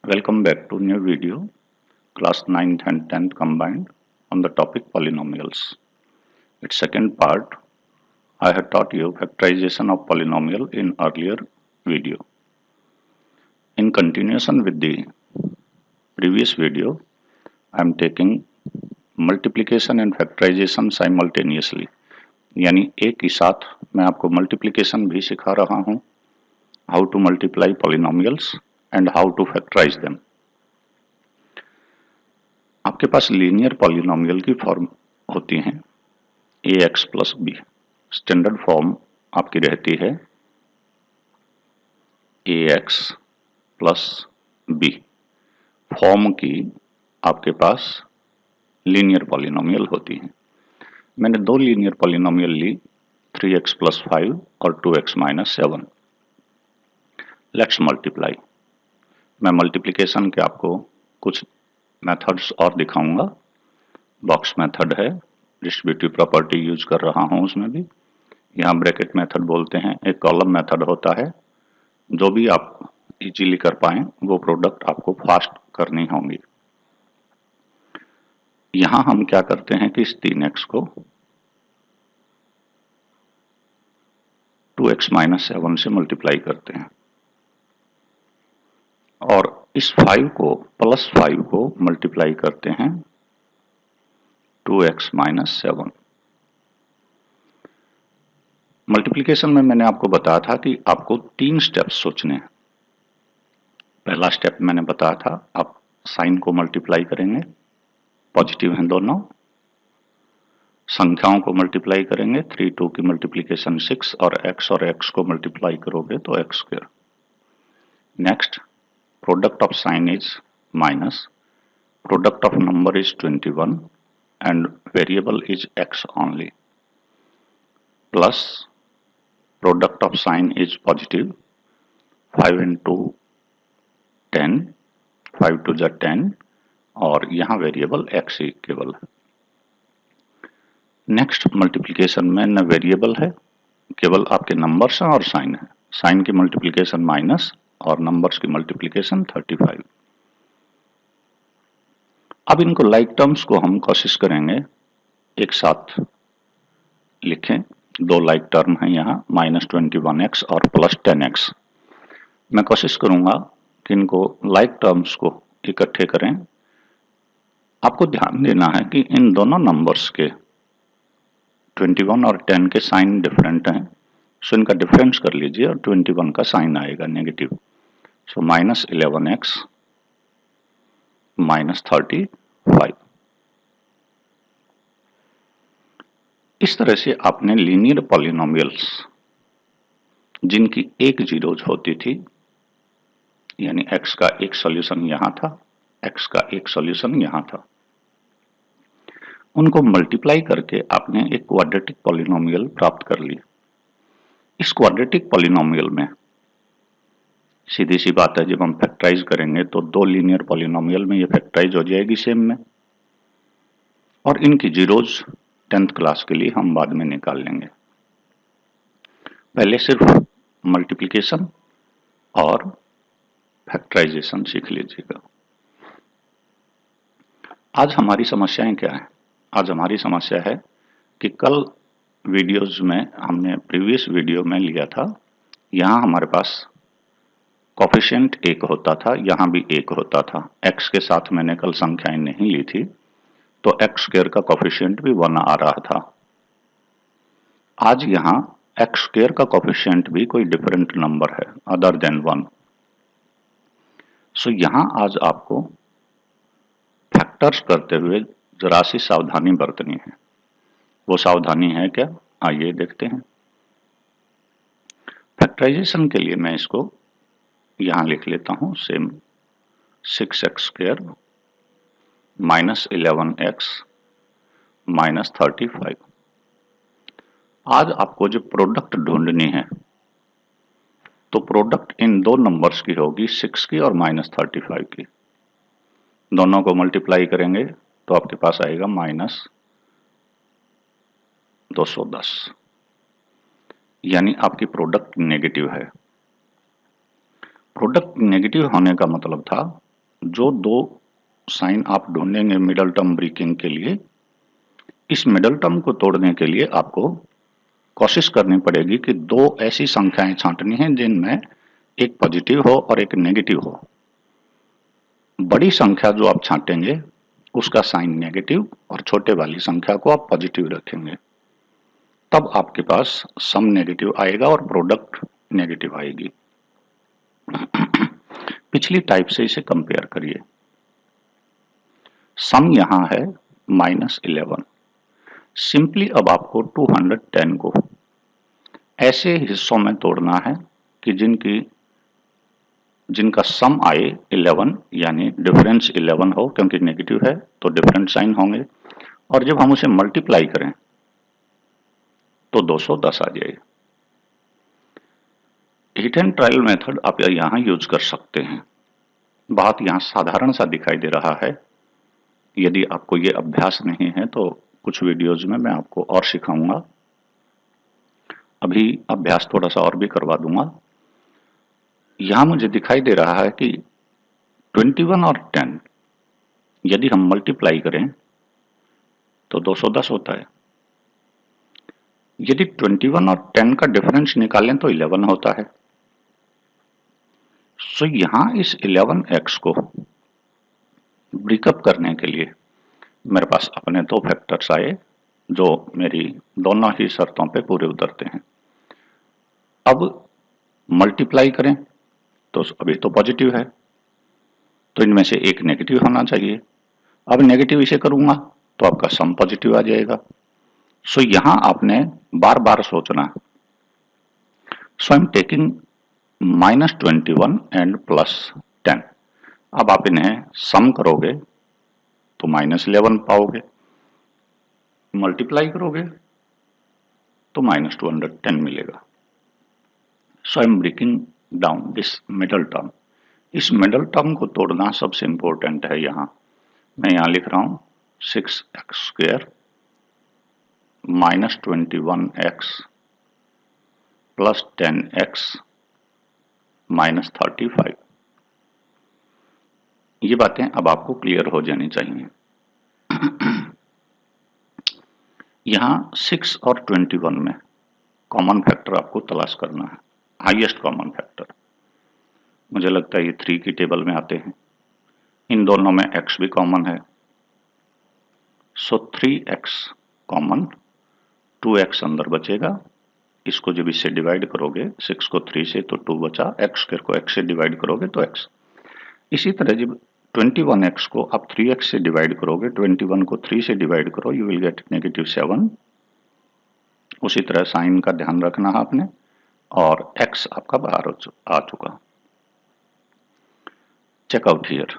Welcome back to new video, class 9th and 10th combined on the topic polynomials. Its second part, I had taught you factorization of polynomial in earlier video. In continuation with the previous video, I am taking multiplication and factorization simultaneously. यानी एक ही साथ मैं आपको multiplication भी सिखा रहा हूँ, how to multiply polynomials and how to factorize them. आपके पास लीनियर पॉलिनोमियल की फॉर्म होती हैं ax plus B. Standard form आपकी रहती है ax प्लस बी। फॉर्म की आपके पास लीनियर पॉलिनोमियल होती हैं। मैंने दो लीनियर पॉलिनोमियल ली, 3x प्लस 5 और 2x माइनस 7। Let's multiply. मैं मल्टीप्लिकेशन के आपको कुछ मेथड्स और दिखाऊंगा। बॉक्स मेथड है, डिस्ट्रीब्यूटिव प्रॉपर्टी यूज कर रहा हूं उसमें भी। यहाँ ब्रैकेट मेथड बोलते हैं। एक कॉलम मेथड होता है। जो भी आप इजीली कर पाएं वो प्रोडक्ट आपको फास्ट करनी होंगी। यहाँ हम क्या करते हैं कि इस 3x को 2x माइनस 7 से मल्टीप्लाई करते हैं और इस 5 को प्लस 5 को मल्टीप्लाई करते हैं 2x माइनस 7। मल्टीप्लिकेशन में मैंने आपको बताया था कि आपको 3 स्टेप्स सोचने हैं। पहला स्टेप मैंने बताया था, आप साइन को मल्टीप्लाई करेंगे, पॉजिटिव हैं दोनों। संख्याओं को मल्टीप्लाई करेंगे, 3 2 की मल्टीप्लिकेशन 6 और x को मल्टीप्लाई करोगे तो x square. Next, product of sign is minus, product of number is 21 and variable is x only, plus product of sign is positive, 5 into 10, 5 to the 10 और यहाँ वेरिएबल x ही केवल है। Next multiplication में न variable है, केवल आपके numbers हैं और साइन है। साइन की मल्टीप्लिकेशन माइनस और नंबर्स की मल्टीप्लिकेशन 35। अब इनको लाइक टर्म्स को हम कोशिश करेंगे एक साथ लिखें। दो लाइक टर्म हैं यहाँ, -21x और +10x। मैं कोशिश करूंगा कि इनको लाइक टर्म्स को इकट्ठे करें। आपको ध्यान देना है कि इन दोनों नंबर्स के 21 और 10 के साइन डिफरेंट हैं, सो इनका डिफरेंस कर लीजिए और 21 का साइन आएगा नेगेटिव। सो -11x -35। इस तरह से आपने लीनियर पॉलिनोमियल्स जिनकी एक जीरोज होती थी, यानी x का एक सॉल्यूशन यहां था, x का एक सॉल्यूशन यहां था, उनको मल्टीप्लाई करके आपने एक क्वाड्रेटिक पॉलिनोमियल प्राप्त कर ली। इस क्वाड्रेटिक पॉलिनोमियल में सीधी सी बात है, जब हम फैक्टराइज करेंगे तो दो लीनियर पॉलिनोमियल में ये फैक्टराइज हो जाएगी सेम में, और इनकी जीरोज 10th क्लास के लिए हम बाद में निकाल लेंगे। पहले सिर्फ मल्टीप्लिकेशन और फैक्टराइजेशन सीख लीजिएगा। आज हमारी समस्याएं क्या है? आज हमारी समस्या है कि कल वीडियोज में हमने प्रीवियस वीडियो में लिया था, यहाँ हमारे पास कोफिशिएंट 1 होता था, यहाँ भी 1 होता था। x के साथ मैंने कल संख्याएं नहीं ली थी, तो x स्क्वायर का कोफिशिएंट भी 1 आ रहा था। आज यहाँ x स्क्वायर का कोफिशिएंट भी कोई डिफरेंट नंबर है अदर देन 1। सो यहाँ आज आपको फैक्टर्स करते हुए जरा सी सावधानी बरतनी है। वो सावधानी है क्या? आइए देखते हैं। फैक्टराइजेशन के लिए मैं इसको यहां लिख लेता हूं, सेम 6x स्क्वायर -11x -35। आज आपको जो प्रोडक्ट ढूंढनी है तो प्रोडक्ट इन दो नंबर्स की होगी, 6 की और -35 की। दोनों को मल्टीप्लाई करेंगे तो आपके पास आएगा -210, यानी आपकी प्रोडक्ट नेगेटिव है। प्रोडक्ट नेगेटिव होने का मतलब था जो दो साइन आप ढूंढेंगे मिडल टर्म ब्रेकिंग के लिए, इस मिडल टर्म को तोड़ने के लिए आपको कोशिश करनी पड़ेगी कि दो ऐसी संख्याएं छांटनी हैं जिनमें एक पॉजिटिव हो और एक नेगेटिव हो। बड़ी संख्या जो आप छांटेंगे उसका साइन नेगेटिव और छोटे वाली संख्या को आप पॉजिटिव रखेंगे, तब आपके पास सम नेगेटिव आएगा और प्रोडक्ट नेगेटिव आएगी। पिछली टाइप से इसे कंपेयर करिए। सम यहां है -11। सिंपली अब आपको 210 को ऐसे हिस्सों में तोड़ना है कि जिनका सम आए 11, यानी डिफरेंस 11 हो, क्योंकि नेगेटिव है तो डिफरेंट साइन होंगे, और जब हम उसे मल्टीप्लाई करें तो 210 आ जाए। हिट एंड ट्रायल मेथड आप यहां यूज कर सकते हैं। बात यहां साधारण सा दिखाई दे रहा है। यदि आपको ये अभ्यास नहीं है तो कुछ वीडियोज में मैं आपको और सिखाऊंगा। अभी अभ्यास थोड़ा सा और भी करवा दूंगा। यहां मुझे दिखाई दे रहा है कि 21 और 10 यदि हम मल्टीप्लाई करें तो 210 होता है। यदि 21 और 10 का डिफरेंस निकालें तो 11 होता है। सो यहां इस 11x को ब्रेकअप करने के लिए मेरे पास अपने दो फैक्टर्स आए जो मेरी दोनों ही शर्तों पे पूरे उतरते हैं। अब मल्टीप्लाई करें तो अभी तो पॉजिटिव है, तो इनमें से एक नेगेटिव होना चाहिए। अब नेगेटिव इसे करूंगा तो आपका सम पॉजिटिव आ जाएगा। सो यहां आपने बार बार सोचना। सो आई एम टेकिंग -21 एंड +10। अब आप इन्हें सम करोगे तो -11 पाओगे, मल्टीप्लाई करोगे तो -210 मिलेगा। So I am breaking down this middle term. इस मिडल टर्म को तोड़ना सबसे इंपॉर्टेंट है। यहां मैं यहां लिख रहा हूं 6x² -21x +10x -35। ये बातें अब आपको क्लियर हो जानी चाहिए। यहां 6 और 21 में कॉमन फैक्टर आपको तलाश करना है, हाईएस्ट कॉमन फैक्टर। मुझे लगता है ये 3 की टेबल में आते हैं। इन दोनों में x भी कॉमन है। सो 3x कॉमन, 2x अंदर बचेगा। इसको जब इससे डिवाइड करोगे, 6 को 3 से तो 2 बचा, x² को x से डिवाइड करोगे तो x। इसी तरह जब 21x को आप 3x से डिवाइड करोगे, 21 को 3 से डिवाइड करो, यू विल गेट -7। उसी तरह साइन का ध्यान रखना है आपने, और x आपका बाहर आ चुका। Check out here,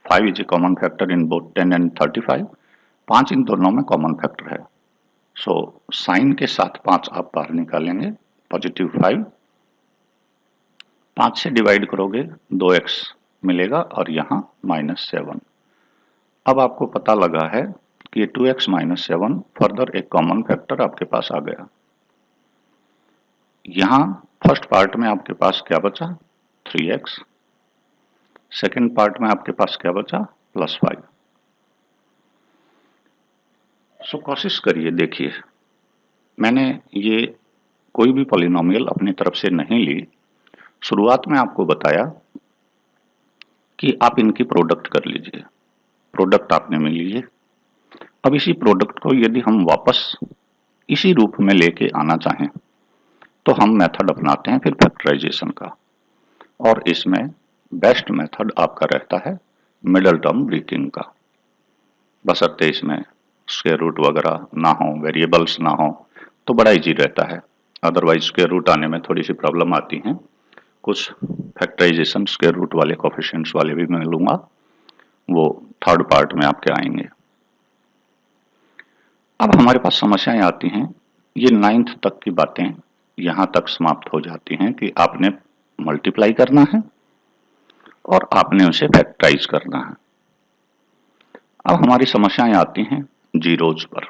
5 is a common factor in both 10 and 35। 5 इन दोनों में कॉमन फैक्टर है। सो साइन के साथ 5 आप बाहर निकालेंगे, +5। 5 से डिवाइड करोगे 2x मिलेगा और यहां -7। अब आपको पता लगा है कि 2x -7 फर्दर एक कॉमन फैक्टर आपके पास आ गया। यहां फर्स्ट पार्ट में आपके पास क्या बचा, 3x। सेकेंड पार्ट में आपके पास क्या बचा, +5। सो कोशिश करिए, देखिए मैंने ये कोई भी पॉलिनोमियल अपनी तरफ से नहीं ली। शुरुआत में आपको बताया कि आप इनकी प्रोडक्ट कर लीजिए। प्रोडक्ट आपने में लीजिए। अब इसी प्रोडक्ट को यदि हम वापस इसी रूप में लेके आना चाहें तो हम मेथड अपनाते हैं फिर फैक्टराइजेशन का, और इसमें बेस्ट मेथड आपका रहता है मिडल टर्म ब्रेकिंग का, बशर्ते इसमें स्क्वायर रूट वगैरह ना हो, वेरिएबल्स ना हो, तो बड़ा इजी रहता है। अदरवाइज स्क्वायर रूट आने में थोड़ी सी प्रॉब्लम आती है। कुछ फैक्टराइजेशन स्क्वायर रूट वाले कोफिशिएंट्स वाले भी मैं लूंगा, वो थर्ड पार्ट में आपके आएंगे। अब हमारे पास समस्याएं आती हैं। ये 9th तक की बातें यहां तक समाप्त हो जाती हैं कि आपने मल्टीप्लाई करना है और आपने उसे फैक्टराइज करना है। अब हमारी समस्याएं आती हैं जीरोज पर।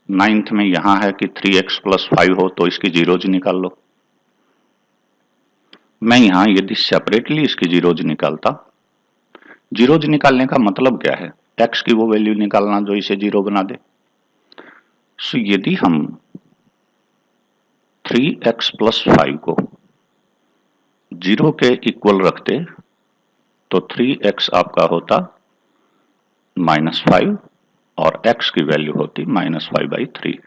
9th में यहां है कि 3x + 5 हो तो इसकी जीरोज निकाल लो। मैं यहां यदि सेपरेटली इसकी जीरोज निकालता जीरोज निकालने का मतलब क्या है? एक्स की वो वैल्यू निकालना जो इसे जीरो बना दे। सो यदि हम 3x प्लस 5 को जीरो के इक्वल रखते तो 3x आपका होता -5 और x की वैल्यू होती -5/3।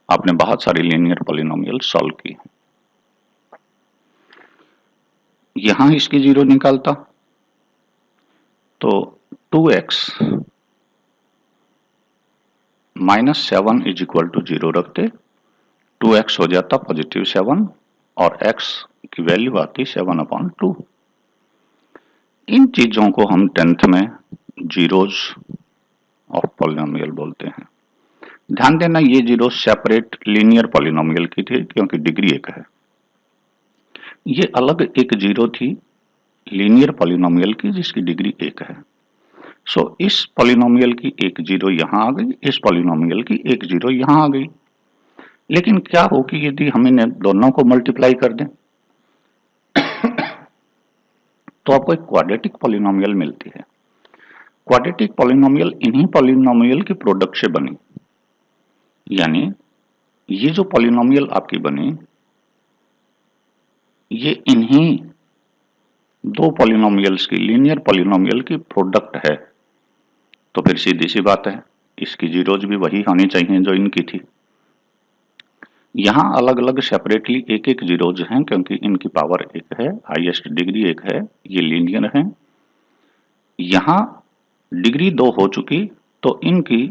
आपने बहुत सारी लीनियर पॉलिनोमियल सॉल्व की। यहां इसकी जीरो निकालता तो 2x -7 इज इक्वल टू 0 रखते 2x हो जाता +7 और x की वैल्यू आती 7/2। इन चीजों को हम 10th में जीरोज ऑफ पॉलिनोमियल बोलते हैं। ध्यान देना ये जीरो सेपरेट लीनियर पॉलिनोमियल की थी क्योंकि डिग्री एक है। ये अलग एक जीरो थी लीनियर पॉलिनोमियल की जिसकी डिग्री एक है। सो इस पॉलिनोमियल की एक जीरो यहां आ गई, इस पॉलिनोमियल की एक जीरो यहां आ गई। लेकिन क्या हो कि यदि हम इन्हें दोनों को मल्टीप्लाई कर दें तो आपको एक क्वाड्रेटिक पॉलिनोमियल मिलती है। क्वाड्रेटिक पॉलिनोमियल इन्हीं पॉलिनोमियल की प्रोडक्ट से बनी, यानी ये जो पॉलिनोमियल आपकी बनी ये इन्हीं दो पॉलिनोमियल्स की लीनियर पॉलिनोमियल की प्रोडक्ट है। तो फिर सीधी सी बात है इसकी जीरोज भी वही होनी चाहिए जो इनकी थी। यहां अलग अलग सेपरेटली एक एक जीरोज हैं क्योंकि इनकी पावर एक है, हाईएस्ट डिग्री एक है, ये लीनियर हैं। यहां डिग्री 2 हो चुकी तो इनकी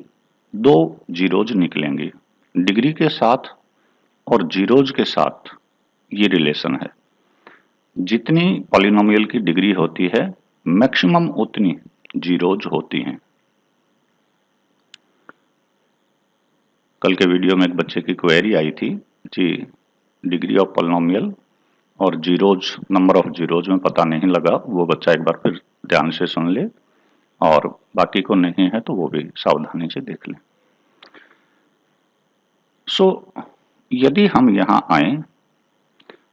दो जीरोज निकलेंगी। डिग्री के साथ और जीरोज के साथ ये रिलेशन है। जितनी पॉलिनोमियल की डिग्री होती है मैक्सिमम उतनी जीरोज होती हैं। कल के वीडियो में एक बच्चे की क्वेरी आई थी जी डिग्री ऑफ पॉलिनोमियल और जीरोज नंबर ऑफ जीरोज में पता नहीं लगा। वो बच्चा एक बार फिर ध्यान से सुन ले और बाकी को नहीं है तो वो भी सावधानी से देख लें। सो यदि हम यहां आए,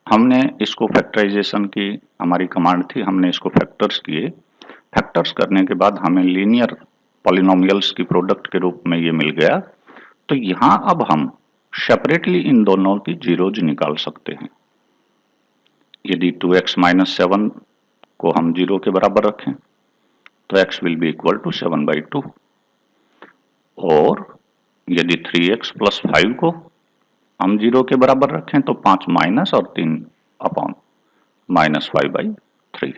हमने इसको फैक्टराइजेशन की हमारी कमांड थी, हमने इसको फैक्टर्स किए। फैक्टर्स करने के बाद हमें लीनियर पॉलिनोमियल्स की प्रोडक्ट के रूप में ये मिल गया। तो यहां अब हम सेपरेटली इन दोनों की जीरोज निकाल सकते हैं। यदि 2x - 7 को हम 0 के बराबर रखें तो x will be equal to 7/2 और यदि 3x प्लस 5 को हम 0 के बराबर रखें तो 5 माइनस और 3 upon -5/3।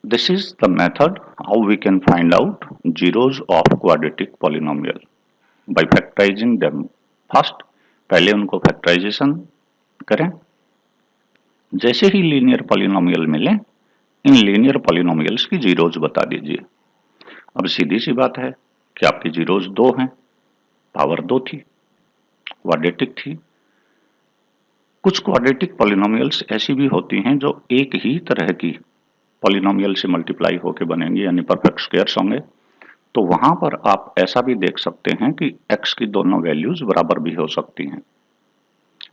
This is the method how we can find out zeros of quadratic polynomial by factorizing them first। पहले उनको फैक्टराइजेशन करें, जैसे ही लीनियर पॉलिनोमियल मिले इन लीनियर पॉलिनोमियल्स की जीरोज बता दीजिए। अब सीधी सी बात है कि आपकी जीरोज 2 हैं, पावर 2 थी, क्वाड्रेटिक थी। कुछ क्वाड्रेटिक पॉलिनोमियल्स ऐसी भी होती हैं जो एक ही तरह की पॉलिनोमियल से मल्टीप्लाई होकर बनेंगे यानी परफेक्ट स्क्वायर्स होंगे। तो वहां पर आप ऐसा भी देख सकते हैं कि x की दोनों वैल्यूज बराबर भी हो सकती हैं,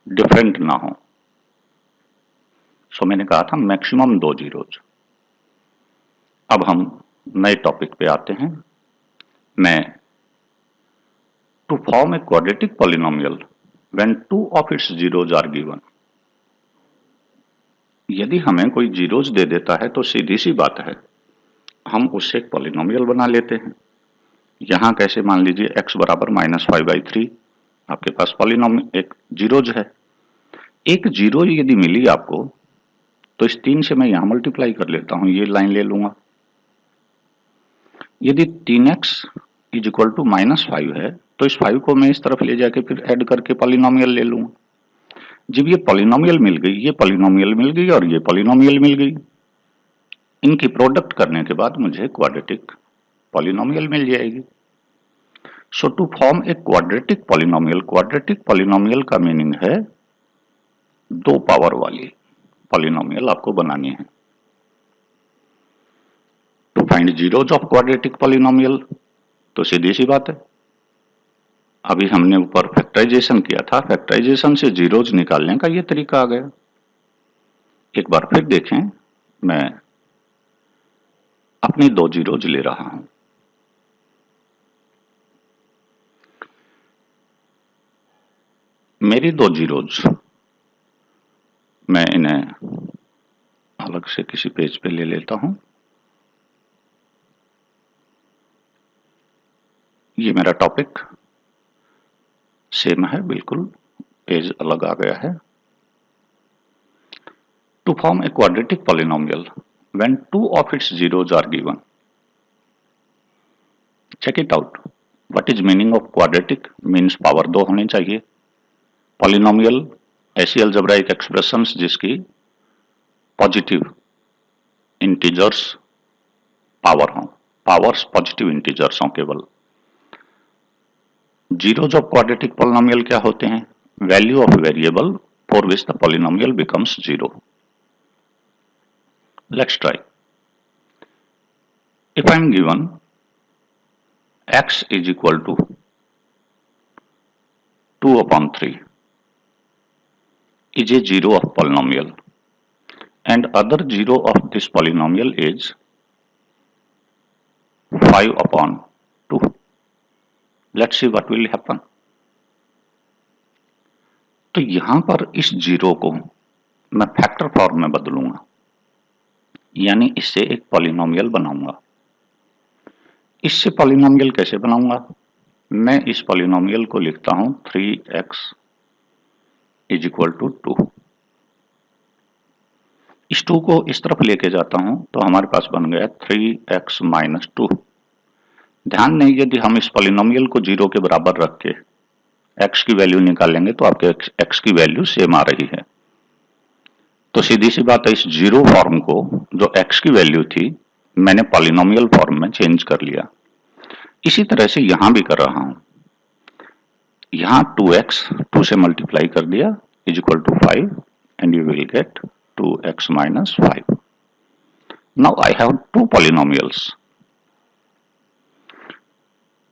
डिफरेंट ना हो। सो मैंने कहा था मैक्सिमम 2 जीरोज। अब हम नए टॉपिक पे आते हैं। मैं to form a quadratic polynomial when 2 of its zeros are given. यदि हमें कोई जीरोज दे देता है तो सीधी सी बात है हम उससे एक पॉलिनोमियल बना लेते हैं। यहां कैसे, मान लीजिए x बराबर -5/3 आपके पास पॉलिनोमियल एक जीरोज है। एक जीरो यदि मिली आपको तो इस 3 से मैं यहां मल्टीप्लाई कर लेता हूं, ये लाइन ले लूंगा। यदि 3x इज इक्वल टू -5 है तो इस 5 को मैं इस तरफ ले जाके फिर ऐड करके पॉलिनोमियल ले लूंगा। जब ये पॉलिनोमियल मिल गई, ये पॉलिनोमियल मिल गई और ये पॉलिनोमियल मिल गई, इनकी प्रोडक्ट करने के बाद मुझे क्वाड्रेटिक पॉलिनोमियल मिल जाएगी। So to form a quadratic polynomial का मीनिंग है 2 पावर वाली पॉलिनोमियल आपको बनानी है। To find zeros of quadratic polynomial तो सीधी सी बात है, अभी हमने ऊपर फैक्टराइजेशन किया था, फैक्टराइजेशन से जीरोज निकालने का ये तरीका आ गया। एक बार फिर देखें, मैं अपनी दो जीरोज ले रहा हूं। मेरी दो जीरोज मैं इन्हें अलग से किसी पेज पे ले लेता हूं। ये मेरा टॉपिक सेम है, बिल्कुल पेज अलग आ गया है। To form a quadratic polynomial when two of its zeros are given, check it out. What is meaning of quadratic? Means power दो होनी चाहिए। पॉलिनोमियल ऐसी अलजेब्राइक एक्सप्रेशंस जिसकी पॉजिटिव इंटीजर्स पावर हों, पावर्स पॉजिटिव इंटीजर्स हों केवल। Zeros of quadratic polynomial क्या होते हैं? Value of variable for which the polynomial becomes zero. Let's try. If I am given x is equal to 2/3 is a zero of polynomial and other zero of this polynomial is 5/2. Let's see what will happen. तो यहां पर इस zero को मैं factor form में बदलूंगा, यानी इससे एक पॉलिनोमियल बनाऊंगा। इससे पॉलिनोमियल कैसे बनाऊंगा? मैं इस पॉलिनोमियल को लिखता हूं 3x इज इक्वल टू 2। इस 2 को इस तरफ लेके जाता हूं तो हमारे पास बन गया 3x माइनस 2। ध्यान दें, यदि हम इस पॉलिनोमियल को जीरो के बराबर रख के x की वैल्यू निकालेंगे तो आपके x की वैल्यू सेम आ रही है। तो सीधी सी बात है, इस जीरो फॉर्म को जो x की वैल्यू थी मैंने पॉलिनोमियल फॉर्म में चेंज कर लिया। इसी तरह से यहां भी कर रहा हूं। यहां 2x 2 से मल्टीप्लाई कर दिया is equal to 5 and you will get 2x minus 5. Now I have two polynomials.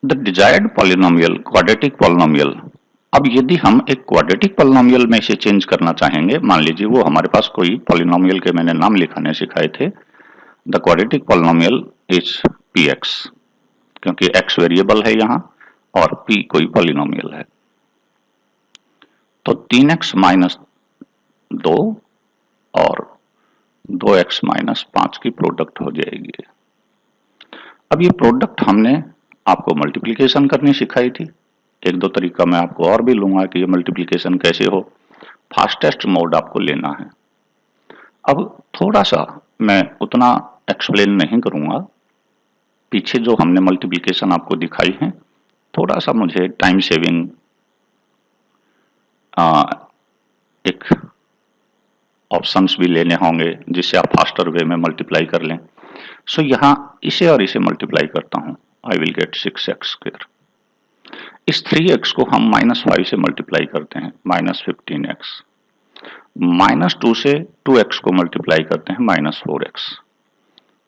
The desired polynomial, quadratic polynomial. अब यदि हम एक क्वाड्रेटिक पॉलिनोमियल में इसे चेंज करना चाहेंगे, मान लीजिए वो हमारे पास कोई पॉलिनोमियल के मैंने नाम लिखाने सिखाए थे। The quadratic polynomial is px, क्योंकि x वेरिएबल है यहाँ और p कोई पॉलिनोमियल है। तो 3x माइनस 2 और 2x माइनस 5 की प्रोडक्ट हो जाएगी। अब ये प्रोडक्ट हमने आपको मल्टीप्लिकेशन करनी सिखाई थी। एक दो तरीका मैं आपको और भी लूंगा कि ये मल्टीप्लिकेशन कैसे हो। फास्टेस्ट मोड आपको लेना है। अब थोड़ा सा मैं उतना एक्सप्लेन नहीं करूंगा, पीछे जो हमने मल्टीप्लिकेशन आपको दिखाई है थोड़ा सा मुझे टाइम सेविंग एक ऑप्शंस भी लेने होंगे जिससे आप फास्टर वे में मल्टीप्लाई कर लें। सो यहां इसे और इसे मल्टीप्लाई करता हूं, आई विल गेट 6x²। इस 3x को हम -5 से मल्टीप्लाई करते हैं, -15x। -2 से 2x को मल्टीप्लाई करते हैं, -4x।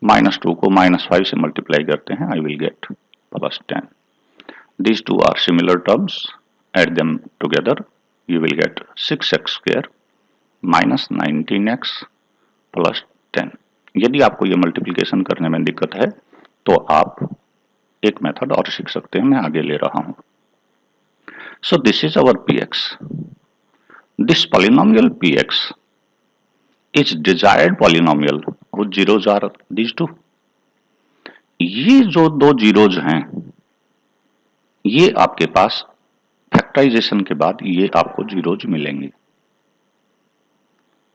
-2 को -5 से मल्टीप्लाई करते हैं, आई will gate +10। These two are similar terms, add them together, you will get 6x² minus 19x plus 10। यदि आपको ये मल्टीप्लिकेशन करने में दिक्कत है तो आप एक मेथड और सीख सकते हैं, मैं आगे ले रहा हूं। So this is our px। This polynomial px is desired polynomial with zeros are these two. ये जो दो जीरोज हैं ये आपके पास फैक्टराइजेशन के बाद ये आपको जीरोज मिलेंगे।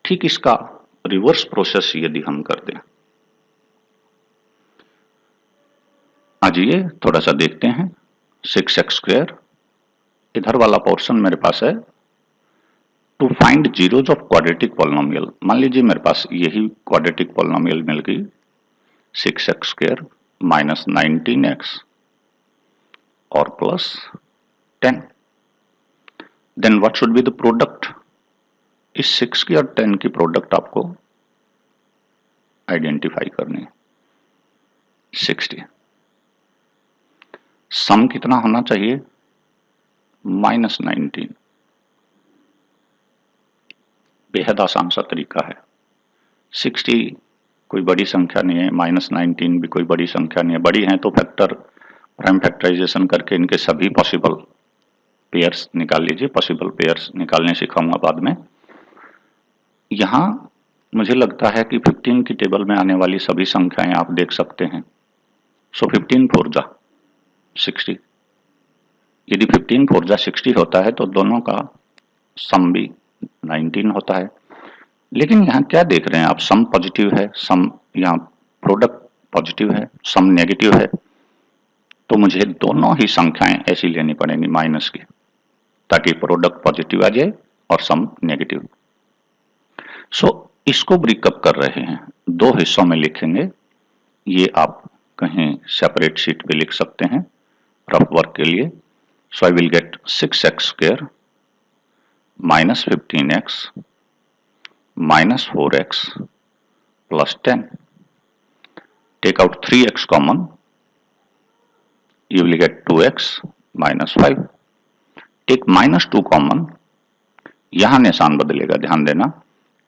ठीक इसका रिवर्स प्रोसेस यदि हम कर दें, आइए थोड़ा सा देखते हैं। 6x², इधर वाला पोर्शन मेरे पास है to find zeros of quadratic polynomial. मान लीजिए मेरे पास यही क्वाड्रेटिक पॉलिनोमियल मिल गई, 6x² माइनस 19x और plus 10। Then what should be the product? इस 6 की और 10 की प्रोडक्ट आपको आइडेंटिफाई करनी है। 60। सम कितना होना चाहिए? -19। बेहद आसान सा तरीका है। 60 कोई बड़ी संख्या नहीं है, -19 भी कोई बड़ी संख्या नहीं है। बड़ी हैं तो प्राइम फैक्टराइजेशन करके इनके सभी पॉसिबल पेयर्स निकाल लीजिए। पॉसिबल पेयर्स निकालने सिखाऊंगा बाद में। यहाँ मुझे लगता है कि 15 की टेबल में आने वाली सभी संख्याएं आप देख सकते हैं। सो 15 4 जा 60। यदि 15 4 जा 60 होता है तो दोनों का सम भी 19 होता है। लेकिन यहाँ क्या देख रहे हैं आप, सम पॉजिटिव है, सम यहाँ प्रोडक्ट पॉजिटिव है, सम नेगेटिव है, तो मुझे दोनों ही संख्याएं ऐसी लेनी पड़ेंगी माइनस की, ताकि प्रोडक्ट पॉजिटिव आ जाए और सम नेगेटिव। सो इसको ब्रेकअप कर रहे हैं, दो हिस्सों में लिखेंगे। ये आप कहीं सेपरेट शीट पे लिख सकते हैं रफ वर्क के लिए। So I will get 6x² minus 15x minus 4x plus 10. Take out 3x common, you will get 2x minus 5. Take minus 2 common, यहां निशान बदलेगा, ध्यान देना,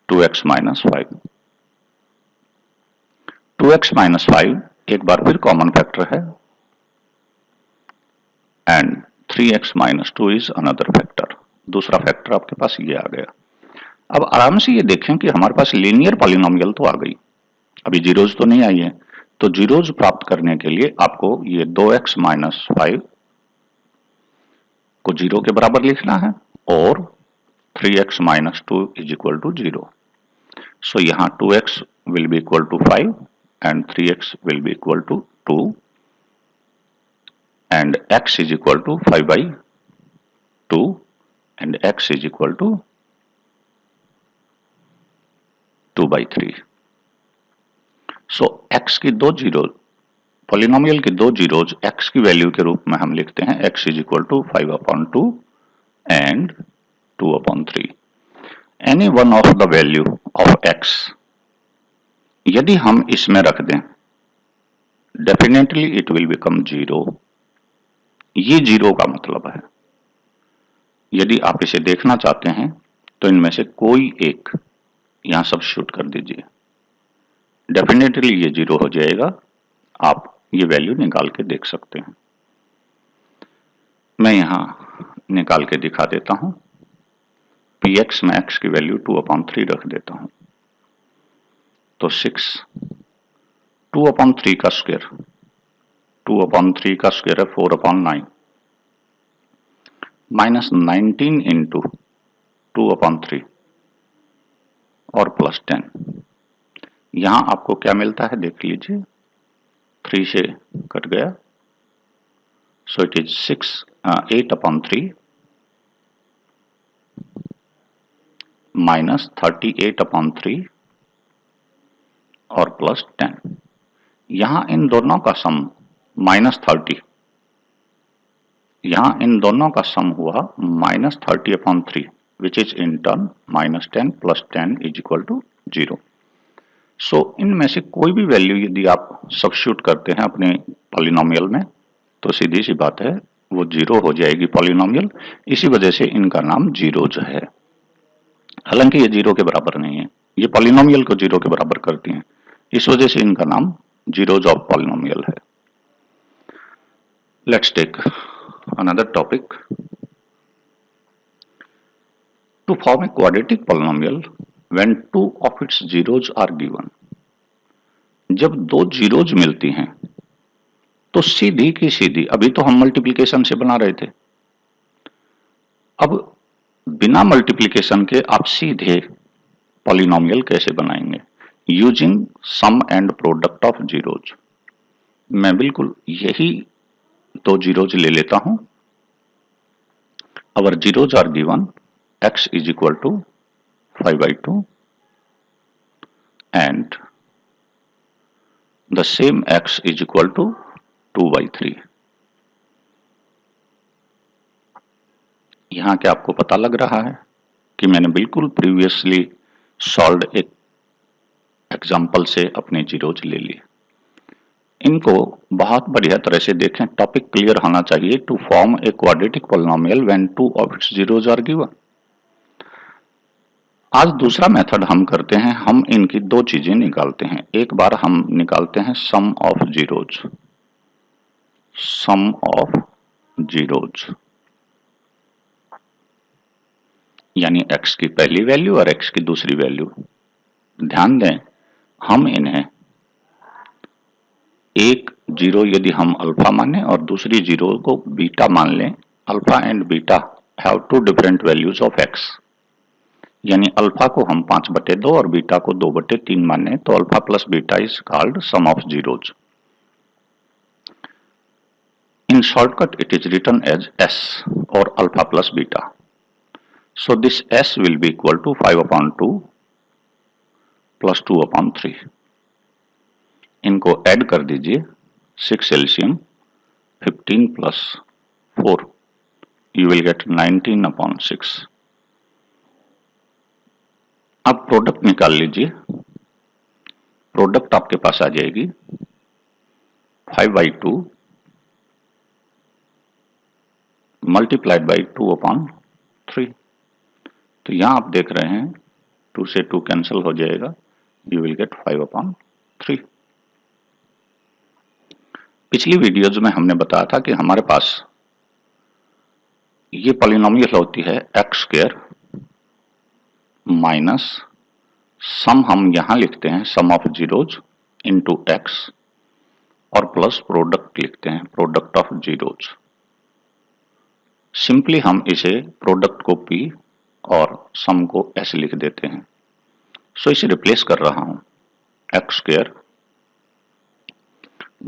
2x minus 5. 2x minus 5 एक बार फिर कॉमन फैक्टर है, and 3x minus 2 is another factor. दूसरा factor आपके पास ये आ गया। अब आराम से ये देखें कि हमारे पास लीनियर पॉलिनोमियल तो आ गई, अभी जीरोज तो नहीं आई है। तो जीरोज प्राप्त करने के लिए आपको ये 2x minus 5 को 0 के बराबर लिखना है और 3x minus 2 is equal to 0। So यहां 2x will be equal to 5 and 3x will be equal to 2 and x is equal to 5/2 and x is equal to 2/3. So x की दो zero, polynomial की दो zeros x की value के रूप में हम लिखते हैं x is equal to 5/2 and 2/3. Any one of the value of x, यदि हम इसमें रख दें, definitely it will become 0. ये 0 का मतलब है। यदि आप इसे देखना चाहते हैं तो इनमें से कोई एक यहां सब्स्टिट्यूट कर दीजिए, डेफिनेटली ये 0 हो जाएगा। आप ये वैल्यू निकाल के देख सकते हैं। मैं यहां निकाल के दिखा देता हूं। px में x की वैल्यू 2/3 रख देता हूं, तो 6 2/3 का स्क्वायर, 2/3 का स्क्वायर है 4/9 माइनस 19 इंटू 2/3 और प्लस 10। यहां आपको क्या मिलता है देख लीजिए, 3 से कट गया, सो इट इज 8/3 माइनस 38/3 और प्लस 10। यहां इन दोनों का सम -30, यहां इन दोनों का सम हुआ -30/3 which is in turn -10 plus 10 is equal to 0। So इनमें से कोई भी वैल्यू यदि आप सब्स्टिट्यूट करते हैं अपने पॉलिनोमियल में तो सीधी सी बात है वो 0 हो जाएगी पॉलिनोमियल। इसी वजह से इनका नाम जीरोज है। हालांकि ये 0 के बराबर नहीं है, ये पॉलिनोमियल को 0 के बराबर करती हैं, इस वजह से इनका नाम जीरोज ऑफ पॉलिनोमियल है। Let's take another topic. To form a quadratic polynomial when two of its zeros are given. जब दो जीरोज मिलती हैं तो सीधी की सीधी, अभी तो हम मल्टीप्लिकेशन से बना रहे थे, अब बिना मल्टीप्लिकेशन के आप सीधे पॉलिनोमियल कैसे बनाएंगे, using sum and product of zeros. मैं बिल्कुल यही दो जीरोज ले लेता हूं। Our zeros are given x is equal to 5/2 and the same x is equal to 2/3। यहां क्या आपको पता लग रहा है कि मैंने बिल्कुल प्रीवियसली सॉल्व्ड एक एग्जाम्पल से अपने जीरोज ले लिए। इनको बहुत बढ़िया तरह से देखें, टॉपिक क्लियर होना चाहिए। To form a quadratic polynomial when two of its zeros are given. आज दूसरा मेथड हम करते हैं, हम इनकी दो चीजें निकालते हैं। एक बार हम निकालते हैं sum of zeros, sum of zeros यानी x की पहली वैल्यू और x की दूसरी वैल्यू। ध्यान दें, हम इन्हें एक जीरो यदि हम अल्फा माने और दूसरी जीरो को बीटा मान लें, alpha and beta have two different values of x, यानी अल्फा को हम 5/2 और बीटा को 2/3 माने, तो alpha plus beta is called sum of zeros. In shortcut it is written as s और alpha plus beta. So this s will be equal to 5/2 plus 2/3। इनको add कर दीजिए, 6 LCM 15 plus 4, you will get 19/6। अब product निकाल लीजिए। Product आपके पास आ जाएगी 5/2 multiplied by 2/3। तो यहां आप देख रहे हैं 2 से 2 कैंसिल हो जाएगा, यू विल गेट 5/3। पिछली वीडियोज में हमने बताया था कि हमारे पास ये पॉलिनोमियल होती है x² माइनस सम, हम यहां लिखते हैं sum of zeros into x, और प्लस प्रोडक्ट लिखते हैं प्रोडक्ट ऑफ जीरोज। सिंपली हम इसे प्रोडक्ट को p और सम को s लिख देते हैं। सो इसे रिप्लेस कर रहा हूं, x²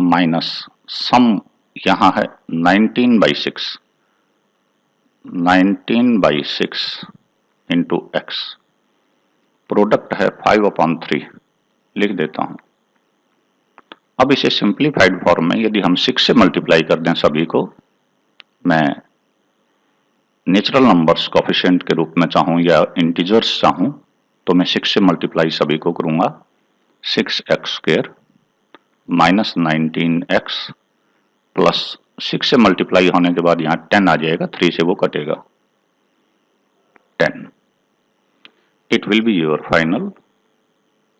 माइनस सम यहां है 19/6, 19/6 इंटू x, प्रोडक्ट है 5/3 लिख देता हूं। अब इसे सिंप्लीफाइड फॉर्म में यदि हम 6 से मल्टीप्लाई कर दें सभी को, मैं नेचुरल नंबर्स कोफिशिएंट के रूप में चाहूं या इंटीजर्स चाहूं, तो मैं 6 से मल्टीप्लाई सभी को करूंगा। 6x² माइनस 19x प्लस 6 से मल्टीप्लाई होने के बाद यहां 10 आ जाएगा, 3 से वो कटेगा 10। It will be your final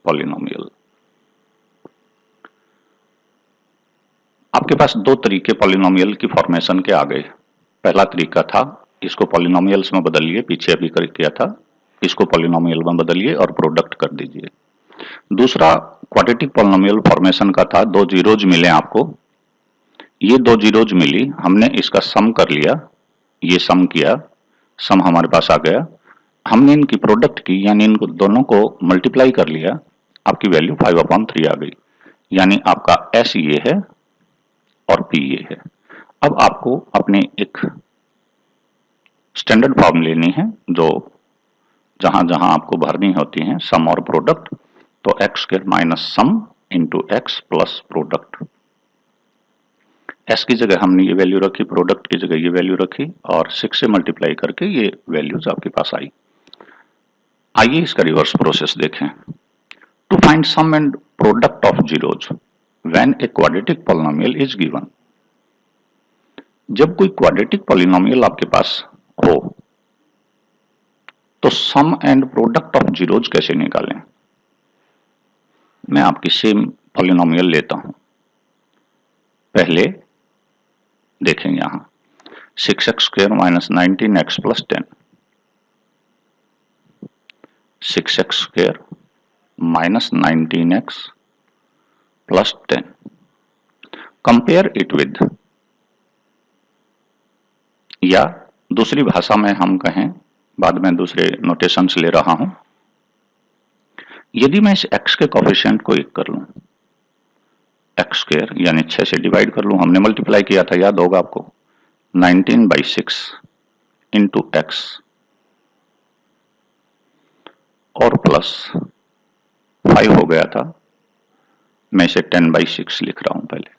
polynomial. आपके पास दो तरीके पॉलिनोमियल की फॉर्मेशन के आ गए। पहला तरीका था इसको पॉलिनोमियल्स में बदलिए, पीछे अभी कर किया था, इसको पॉलिनोमियल में बदलिए और प्रोडक्ट कर दीजिए। दूसरा क्वाड्रेटिक पॉलिनोमियल फॉर्मेशन का था, दो जीरोज मिले आपको, ये दो जीरोज मिली, हमने इसका सम कर लिया, ये सम किया, सम हमारे पास आ गया, हमने इनकी प्रोडक्ट की यानी इनको दोनों को मल्टीप्लाई कर लिया, आपकी वैल्यू 5/3 आ गई। यानी आपका s ये है और p ये है। अब आपको अपने एक स्टैंडर्ड फॉर्म लेनी है, जो जहां जहां आपको भरनी होती है सम और प्रोडक्ट, तो x² minus sum into x plus product. s की जगह हमने ये वैल्यू रखी, प्रोडक्ट की जगह ये वैल्यू रखी, और 6 से मल्टीप्लाई करके ये वैल्यूज आपके पास आई। आइए इसका रिवर्स प्रोसेस देखें। To find sum and product of zeros when a quadratic polynomial is given. जब कोई क्वाड्रेटिक पॉलिनोमियल आपके पास हो तो sum and product of zeros कैसे निकालें। मैं आपकी सेम पॉलिनोमियल लेता हूं। पहले देखें यहां 6x² minus 19x plus 10, 6x² minus 19x plus 10। Compare it with, या दूसरी भाषा में हम कहें, बाद में दूसरे नोटेशंस ले रहा हूं, यदि मैं इस x के कोफिशिएंट को 1 कर लूं, x² यानी 6 से डिवाइड कर लूं, हमने मल्टीप्लाई किया था, याद होगा आपको, 19/6 इंटू x और प्लस 5 हो गया था, मैं इसे 10/6 लिख रहा हूं, पहले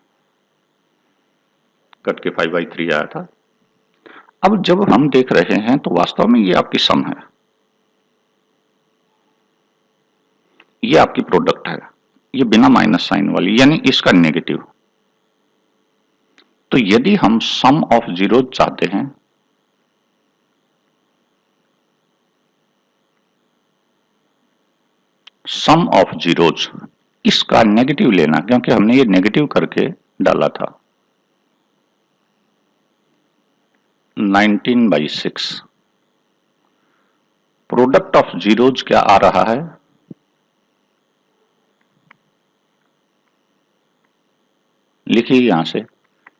कट के 5/3 आया था। अब जब हम देख रहे हैं तो वास्तव में ये आपकी सम है, ये आपकी प्रोडक्ट है, ये बिना माइनस साइन वाली, यानी इसका नेगेटिव। तो यदि हम सम ऑफ जीरो चाहते हैं सम ऑफ जीरोज, इसका नेगेटिव लेना, क्योंकि हमने ये नेगेटिव करके डाला था। 19/6 प्रोडक्ट ऑफ जीरोज क्या आ रहा है, लिखिए यहां से,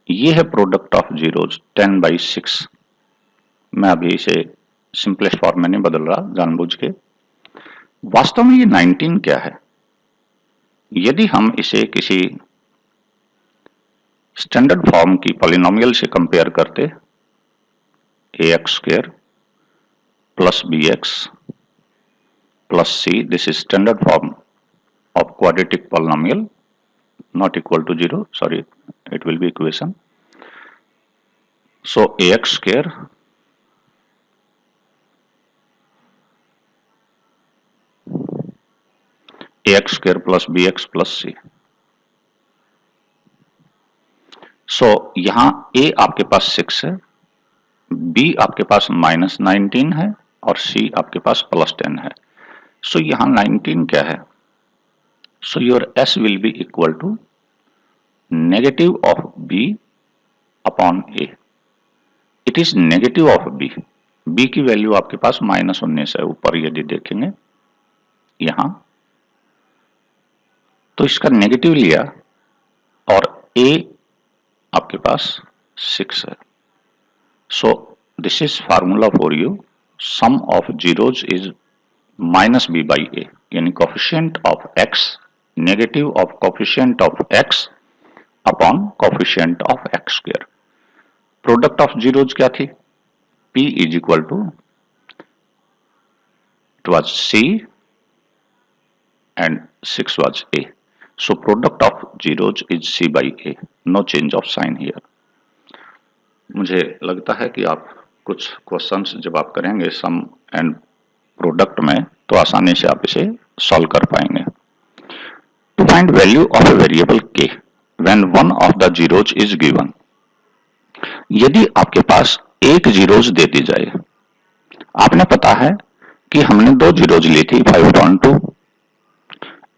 ये है प्रोडक्ट ऑफ जीरोज 10/6। मैं अभी इसे सिंपलेस्ट फॉर्म में नहीं बदल रहा जानबूझ के। वास्तव में ये 19 क्या है, यदि हम इसे किसी स्टैंडर्ड फॉर्म की पॉलिनोमियल से कंपेयर करते, ax² plus bx plus c, this is standard form of quadratic polynomial not equal to 0, sorry, it will be equation. So ax² plus bx plus c. So यहां a आपके पास 6 है, b आपके पास -19 है और c आपके पास +10 है। सो यहां 19 क्या है, so your s will be equal to negative of b upon a। It is negative of b की वैल्यू आपके पास -19 है ऊपर यदि देखेंगे यहां, तो इसका नेगेटिव लिया और a आपके पास 6 है। So this is formula for you, sum of zeros is -b by a, यानी coefficient of x negative of coefficient of x upon coefficient of x²। Product of zeros क्या थी, p is equal to, it was c and 6 was a. So product of zeros is c by a. No change of sign here. मुझे लगता है कि आप कुछ questions जब आप करेंगे सम एंड प्रोडक्ट में तो आसानी से आप इसे सॉल्व कर पाएंगे। To find value of a variable k when one of the zeros is given, यदि आपके पास एक जीरोज दे दी जाए, आपने पता है कि हमने दो जीरोज ली थी 5.2,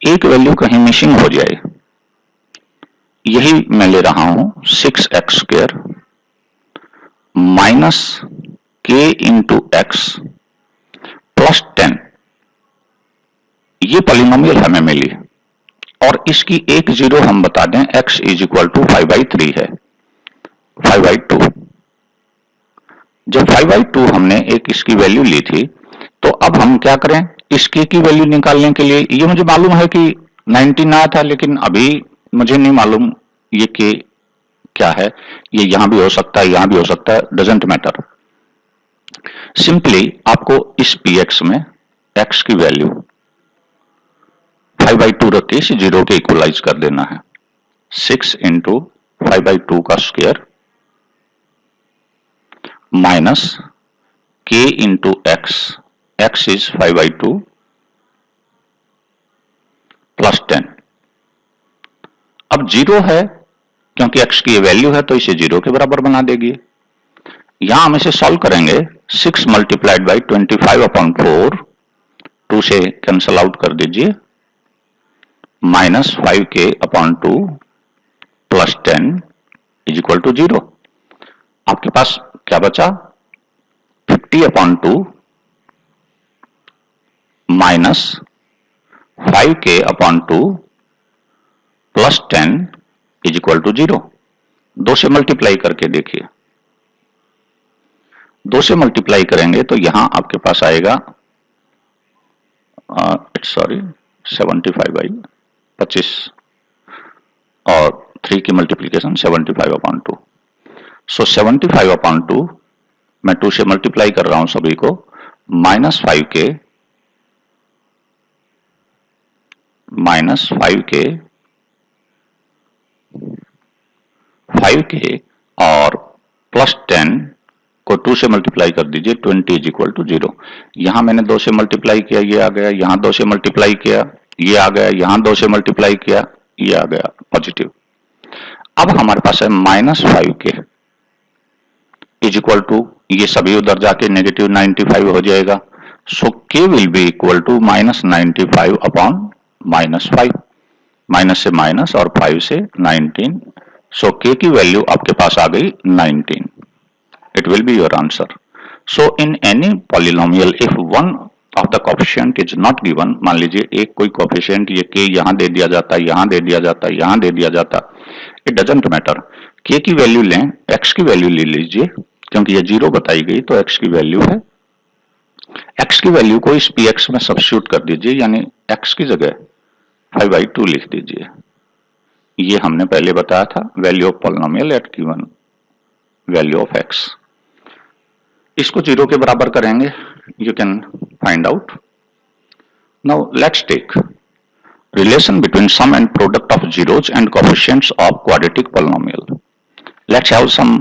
एक वैल्यू कहीं मिसिंग हो जाए, यही मैं ले रहा हूं 6x² minus k into x plus 10, ये पॉलिनोमियल हमें मिली और इसकी एक जीरो हम बता दें x इज इक्वल टू 5/3 है, 5/2। जब 5/2 हमने एक इसकी वैल्यू ली थी, तो अब हम क्या करें, इस k की वैल्यू निकालने के लिए, ये मुझे मालूम है कि 19 आया था, लेकिन अभी मुझे नहीं मालूम ये k क्या है, ये यहां भी हो सकता है, यहां भी हो सकता है, डजंट मैटर। सिंपली आपको इस px में x की वैल्यू 5/2 रख के इस जीरो के इक्वलाइज कर देना है। 6 इंटू 5/2 का square minus k into x is 5/2 plus 10। अब जीरो है, क्योंकि x की वैल्यू है तो इसे जीरो के बराबर बना देगी। यहां हम इसे सॉल्व करेंगे, 6 मल्टीप्लाइड बाई 25/4, 2 से कैंसल आउट कर दीजिए, minus 5k/2 plus 10 is equal to 0। आपके पास क्या बचा, 50/2 minus 5k/2 plus 10 is equal to 0। 2 से मल्टीप्लाई करके देखिए, 2 से मल्टीप्लाई करेंगे तो यहां आपके पास आएगा 75/25 और 3 की मल्टीप्लीकेशन 75/2। सो 75/2 मैं 2 से मल्टीप्लाई कर रहा हूं सभी को, माइनस 5k और प्लस 10 को 2 से मल्टीप्लाई कर दीजिए, 20 इज इक्वल टू 0। यहां मैंने 2 से मल्टीप्लाई किया, ये आ गया, यहां 2 से मल्टीप्लाई किया, ये आ गया, यहां 2 से मल्टीप्लाई किया, ये आ गया पॉजिटिव। अब हमारे पास है minus 5k is equal to, ये सभी उधर जाके नेगेटिव 95 हो जाएगा। So k will be equal to minus 95 upon minus 5. Minus से माइनस और 5 से 19. सो k की वैल्यू आपके पास आ गई 19. It will be your answer. So in any polynomial, if one of the coefficient is not given, मान लीजिए एक कोई coefficient ये k यहाँ दे दिया जाता है, यहाँ दे दिया जाता है, यहाँ दे दिया जाता, it doesn't matter. k की वैल्यू लें, x की वैल्यू ले लीजिए, क्योंकि ये 0 बताई गई तो x की वैल्यू है. x की वैल्यू को इस px में सब्स्टिट्यूट कर दीजिए, यानी x की जगह 5/2 लिख दीजिए. ये हमने पहले बताया था, value of polynomial at given value of x. इसको 0 के बराबर करेंगे, you can find out. Now let's take relation between sum and product of zeros and coefficients of quadratic polynomial. Let's have some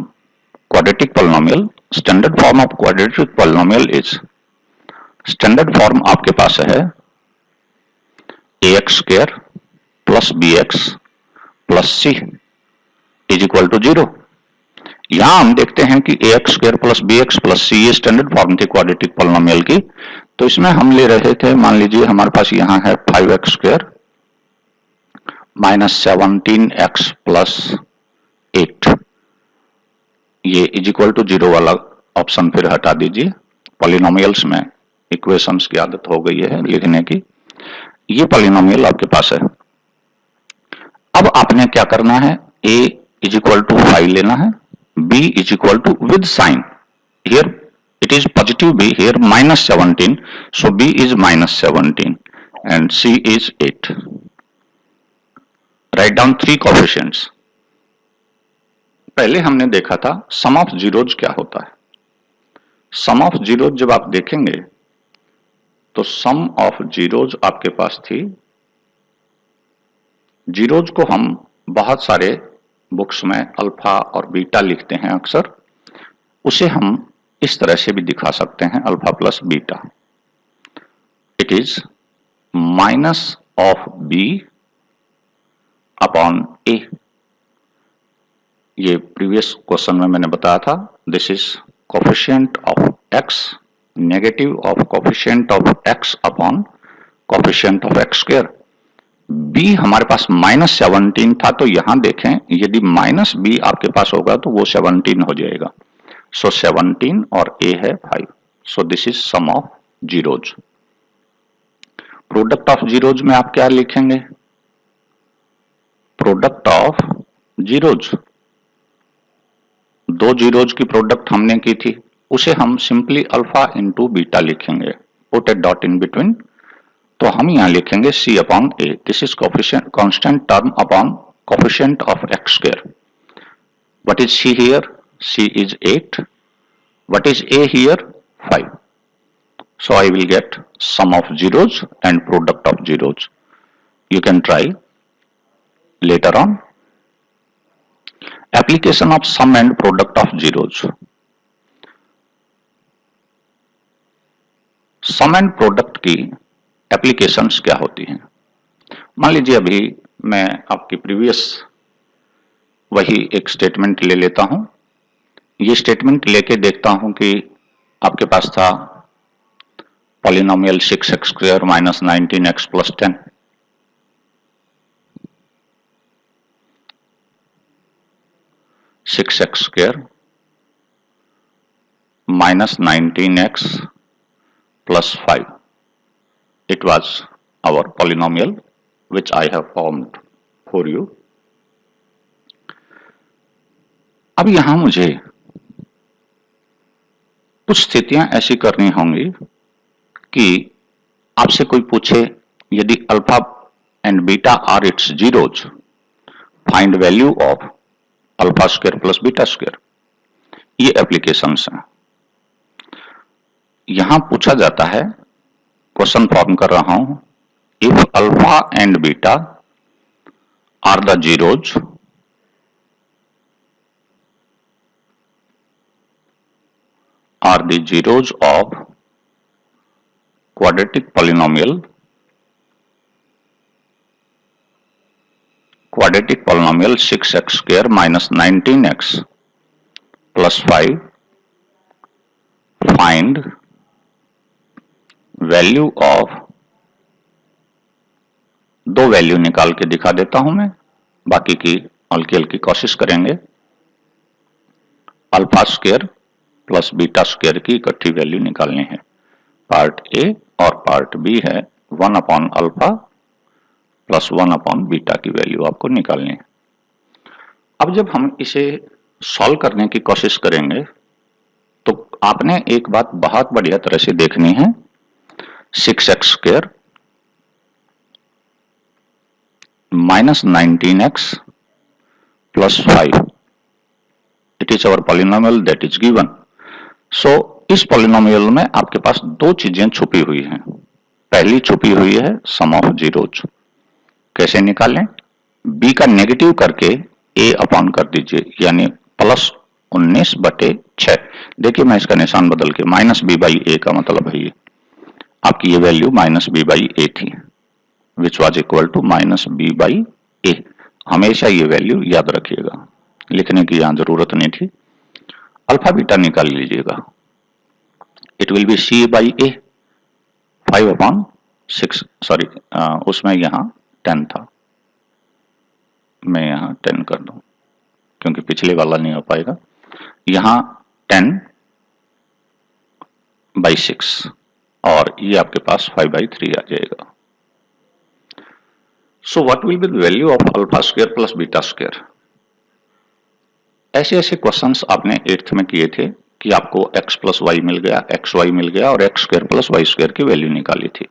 quadratic polynomial. Standard form of quadratic polynomial is, standard form आपके पास है ax square plus bx plus c is equal to 0. यहां हम देखते हैं कि ax square plus bx plus c ये standard form थी quadratic polynomial की. तो इसमें हम ले रहे थे, मान लीजिए हमारे पास यहां है 5x square minus 17x plus 8. ये इज इक्वल टू 0 वाला ऑप्शन फिर हटा दीजिए. पॉलिनोमियल्स में इक्वेशंस की आदत हो गई है लिखने की. ये पॉलिनोमियल आपके पास है. अब आपने क्या करना है, a इज इक्वल टू 5 लेना है, b is equal to with sign, here it is positive b, here minus 17, so b is minus 17 and c is 8. Write down 3 coefficients. पहले हमने देखा था सम ऑफ जीरोज क्या होता है. सम ऑफ जीरोज जब आप देखेंगे तो सम ऑफ जीरोज आपके पास थी, जीरोज को हम बहुत सारे बुक्स में अल्फा और बीटा लिखते हैं अक्सर, उसे हम इस तरह से भी दिखा सकते हैं, alpha plus beta. It is minus of b upon a. ये प्रीवियस क्वेश्चन में मैंने बताया था, this is coefficient of x, negative of coefficient of x upon coefficient of x square. b हमारे पास माइनस 17 था, तो यहां देखें यदि माइनस b आपके पास होगा तो वो 17 हो जाएगा. सो 17 और a है 5. So this is sum of zeros. Product of zeros में आप क्या लिखेंगे, प्रोडक्ट ऑफ जीरोज, दो जीरोज की प्रोडक्ट हमने की थी, उसे हम सिंपली अल्फा इंटू बीटा लिखेंगे, put a dot in between. तो हम यहां लिखेंगे c upon a. This is coefficient constant term upon coefficient of x square. What is c here, c is 8. What is a here, 5. So I will get sum of zeros and product of zeros. You can try later on. Application of sum and product of zeros. Sum and product की applications क्या होती हैं. मान लीजिए अभी मैं आपकी previous वही एक स्टेटमेंट ले लेता हूं. ये स्टेटमेंट लेके देखता हूं कि आपके पास था polynomial 6x square minus 19x plus 10. Six x square minus 19x plus 5. It was our polynomial which I have formed for you. अब यहां मुझे कुछ स्थितियां ऐसी करनी होंगी कि आपसे कोई पूछे यदि alpha and beta are its zeros, find value of alpha square plus beta square. ये एप्लीकेशंस हैं. यहां पूछा जाता है, क्वेश्चन फॉर्म कर रहा हूं, if alpha and beta are the zeros of quadratic polynomial 6x square minus 19x plus 5, find value of, दो वैल्यू निकाल के दिखा देता हूं मैं, बाकी की हल्की हल्की कोशिश करेंगे। Alpha square plus beta square की इकट्ठी वैल्यू निकालनी है। पार्ट ए और पार्ट बी है 1 upon alpha plus 1 upon beta की वैल्यू आपको निकालनी है। अब जब हम इसे सॉल्व करने की कोशिश करेंगे तो आपने एक बात बहुत बढ़िया तरह से देखनी है। 6x square minus 19x plus 5, it is our polynomial that is given. So इस पॉलिनोमियल में आपके पास दो चीजें छुपी हुई हैं। पहली छुपी हुई है सम ऑफ जीरोज। कैसे निकालें? b का नेगेटिव करके a अपॉन कर दीजिए, यानी प्लस 19/6। देखिए मैं इसका निशान बदल के माइनस b बाई ए का मतलब है ये आपकी ये value minus b by a थी, which was equal to minus b by a. हमेशा ये वैल्यू याद रखिएगा, लिखने की यहां जरूरत नहीं थी। अल्फा बीटा निकाल लीजिएगा, it will be c by A 5 upon 6, sorry उसमें यहां 10 था, मैं यहां 10 कर दूं क्योंकि पिछले वाला नहीं हो पाएगा। यहां 10/6 और ये आपके पास 5/3 आ जाएगा। So what will be the value of alpha square plus beta square? ऐसे ऐसे क्वेश्चंस आपने 8th में किए थे कि आपको x प्लस वाई मिल गया, एक्स वाई मिल गया और X square plus Y square की वैल्यू निकाली थी।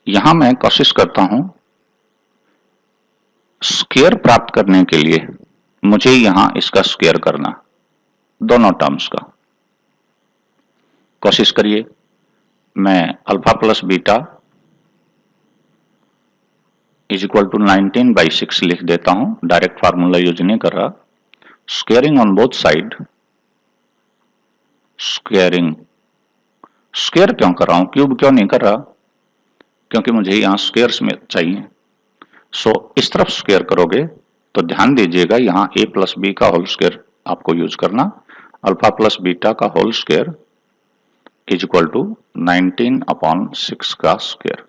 यहां मैं कोशिश करता हूं स्क्वायर प्राप्त करने के लिए मुझे यहां इसका स्क्वायर करना, दोनों टर्म्स का। कोशिश करिए, मैं alpha plus beta is equal to 19/6 लिख देता हूं, डायरेक्ट फार्मूला यूज नहीं कर रहा। Squaring on both side, squaring, square क्यों कर रहा हूं, क्यूब क्यों नहीं कर रहा? क्योंकि मुझे यहां स्क्वायर्स में चाहिए। सो इस तरफ स्क्वायर करोगे तो ध्यान दीजिएगा यहां a प्लस बी का होल स्क्वायर आपको यूज करना। अल्फा प्लस बीटा का whole square is equal to 19/6 का स्क्वायर।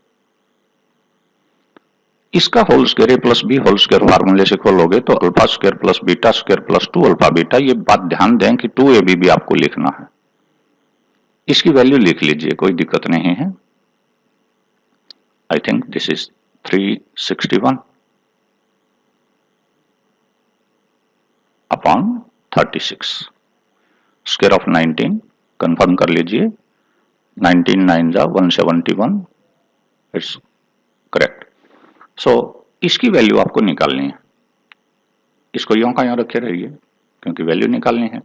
इसका whole square A plus B whole square फार्मूले से खोलोगे तो alpha square plus beta square plus 2 alpha beta. ये बात ध्यान दें कि 2ab भी आपको लिखना है। इसकी वैल्यू लिख लीजिए, कोई दिक्कत नहीं है। I think this is 361 upon 36 square of 19, confirm कर लीजिए। 19 9 जा 171, इट्स करेक्ट। सो इसकी वैल्यू आपको निकालनी है। इसको यों का यों रखे रहिए क्योंकि वैल्यू निकालनी है।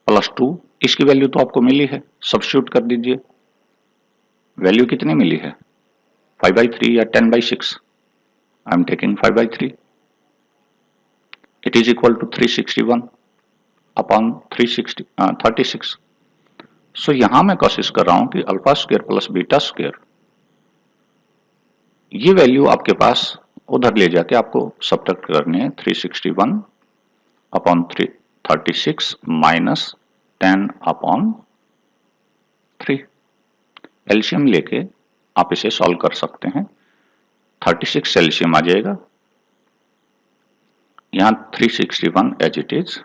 प्लस 2, इसकी वैल्यू तो आपको मिली है, सब्स्टिट्यूट कर दीजिए। वैल्यू कितनी मिली है? 5/3 या 10/6? I am taking 5/3। It is equal to 361 upon 36। So यहां मैं कोशिश कर रहा हूं कि alpha square plus beta square, ये वैल्यू आपके पास उधर ले जाके आपको सब्ट्रैक्ट करनी है। 361 अपॉन 36 माइनस 10 अपॉन 3। एलसीएम लेके आप इसे सॉल्व कर सकते हैं। 36 एलसीएम आ जाएगा, यहां 361 as it is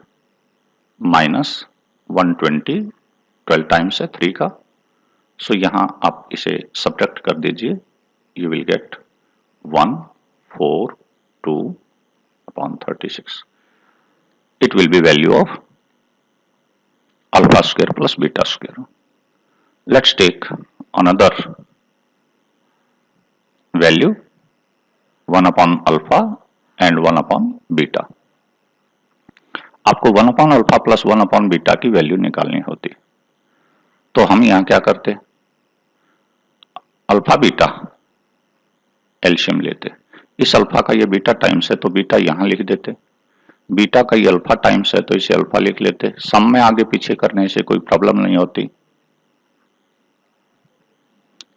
minus 120, 12 times है 3 का। सो यहां आप इसे सब्ट्रैक्ट कर दीजिए, you will get 142 upon 36. It will be value of alpha square plus beta square. Let's take another value, 1 upon alpha and 1 upon beta. आपको 1 upon alpha plus 1 upon beta की value निकालनी होती, तो हम यहां क्या करते? अल्फा बीटा एलसीएम लेते। इस अल्फा का ये बीटा टाइम्स है तो बीटा यहां लिख देते, बीटा का ये अल्फा टाइम्स है तो इसे अल्फा लिख लेते। सम में आगे पीछे करने से कोई प्रॉब्लम नहीं होती।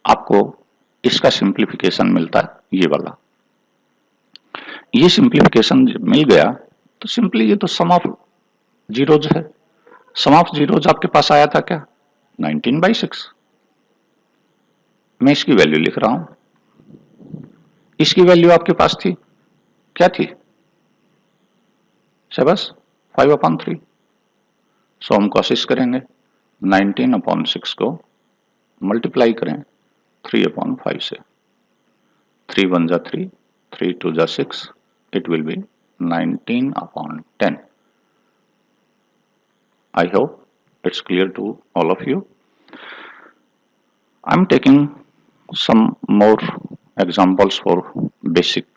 आपको इसका सिंप्लीफिकेशन मिलता है ये वाला। ये सिंप्लीफिकेशन मिल गया तो सिंपली ये तो सम ऑफ जीरोज है। सम ऑफ जीरोज आपके पास आया था क्या? 19/6। मैं इसकी वैल्यू लिख रहा हूं। इसकी वैल्यू आपके पास थी, क्या थी? बस 5/3। सो हम कोशिश करेंगे 19/6 को मल्टीप्लाई करें 3/5 से। 3 1 जा 3, 3 2 जा 6, it will be 19/10. I hope it's clear to all of you. I'm taking some more examples for basic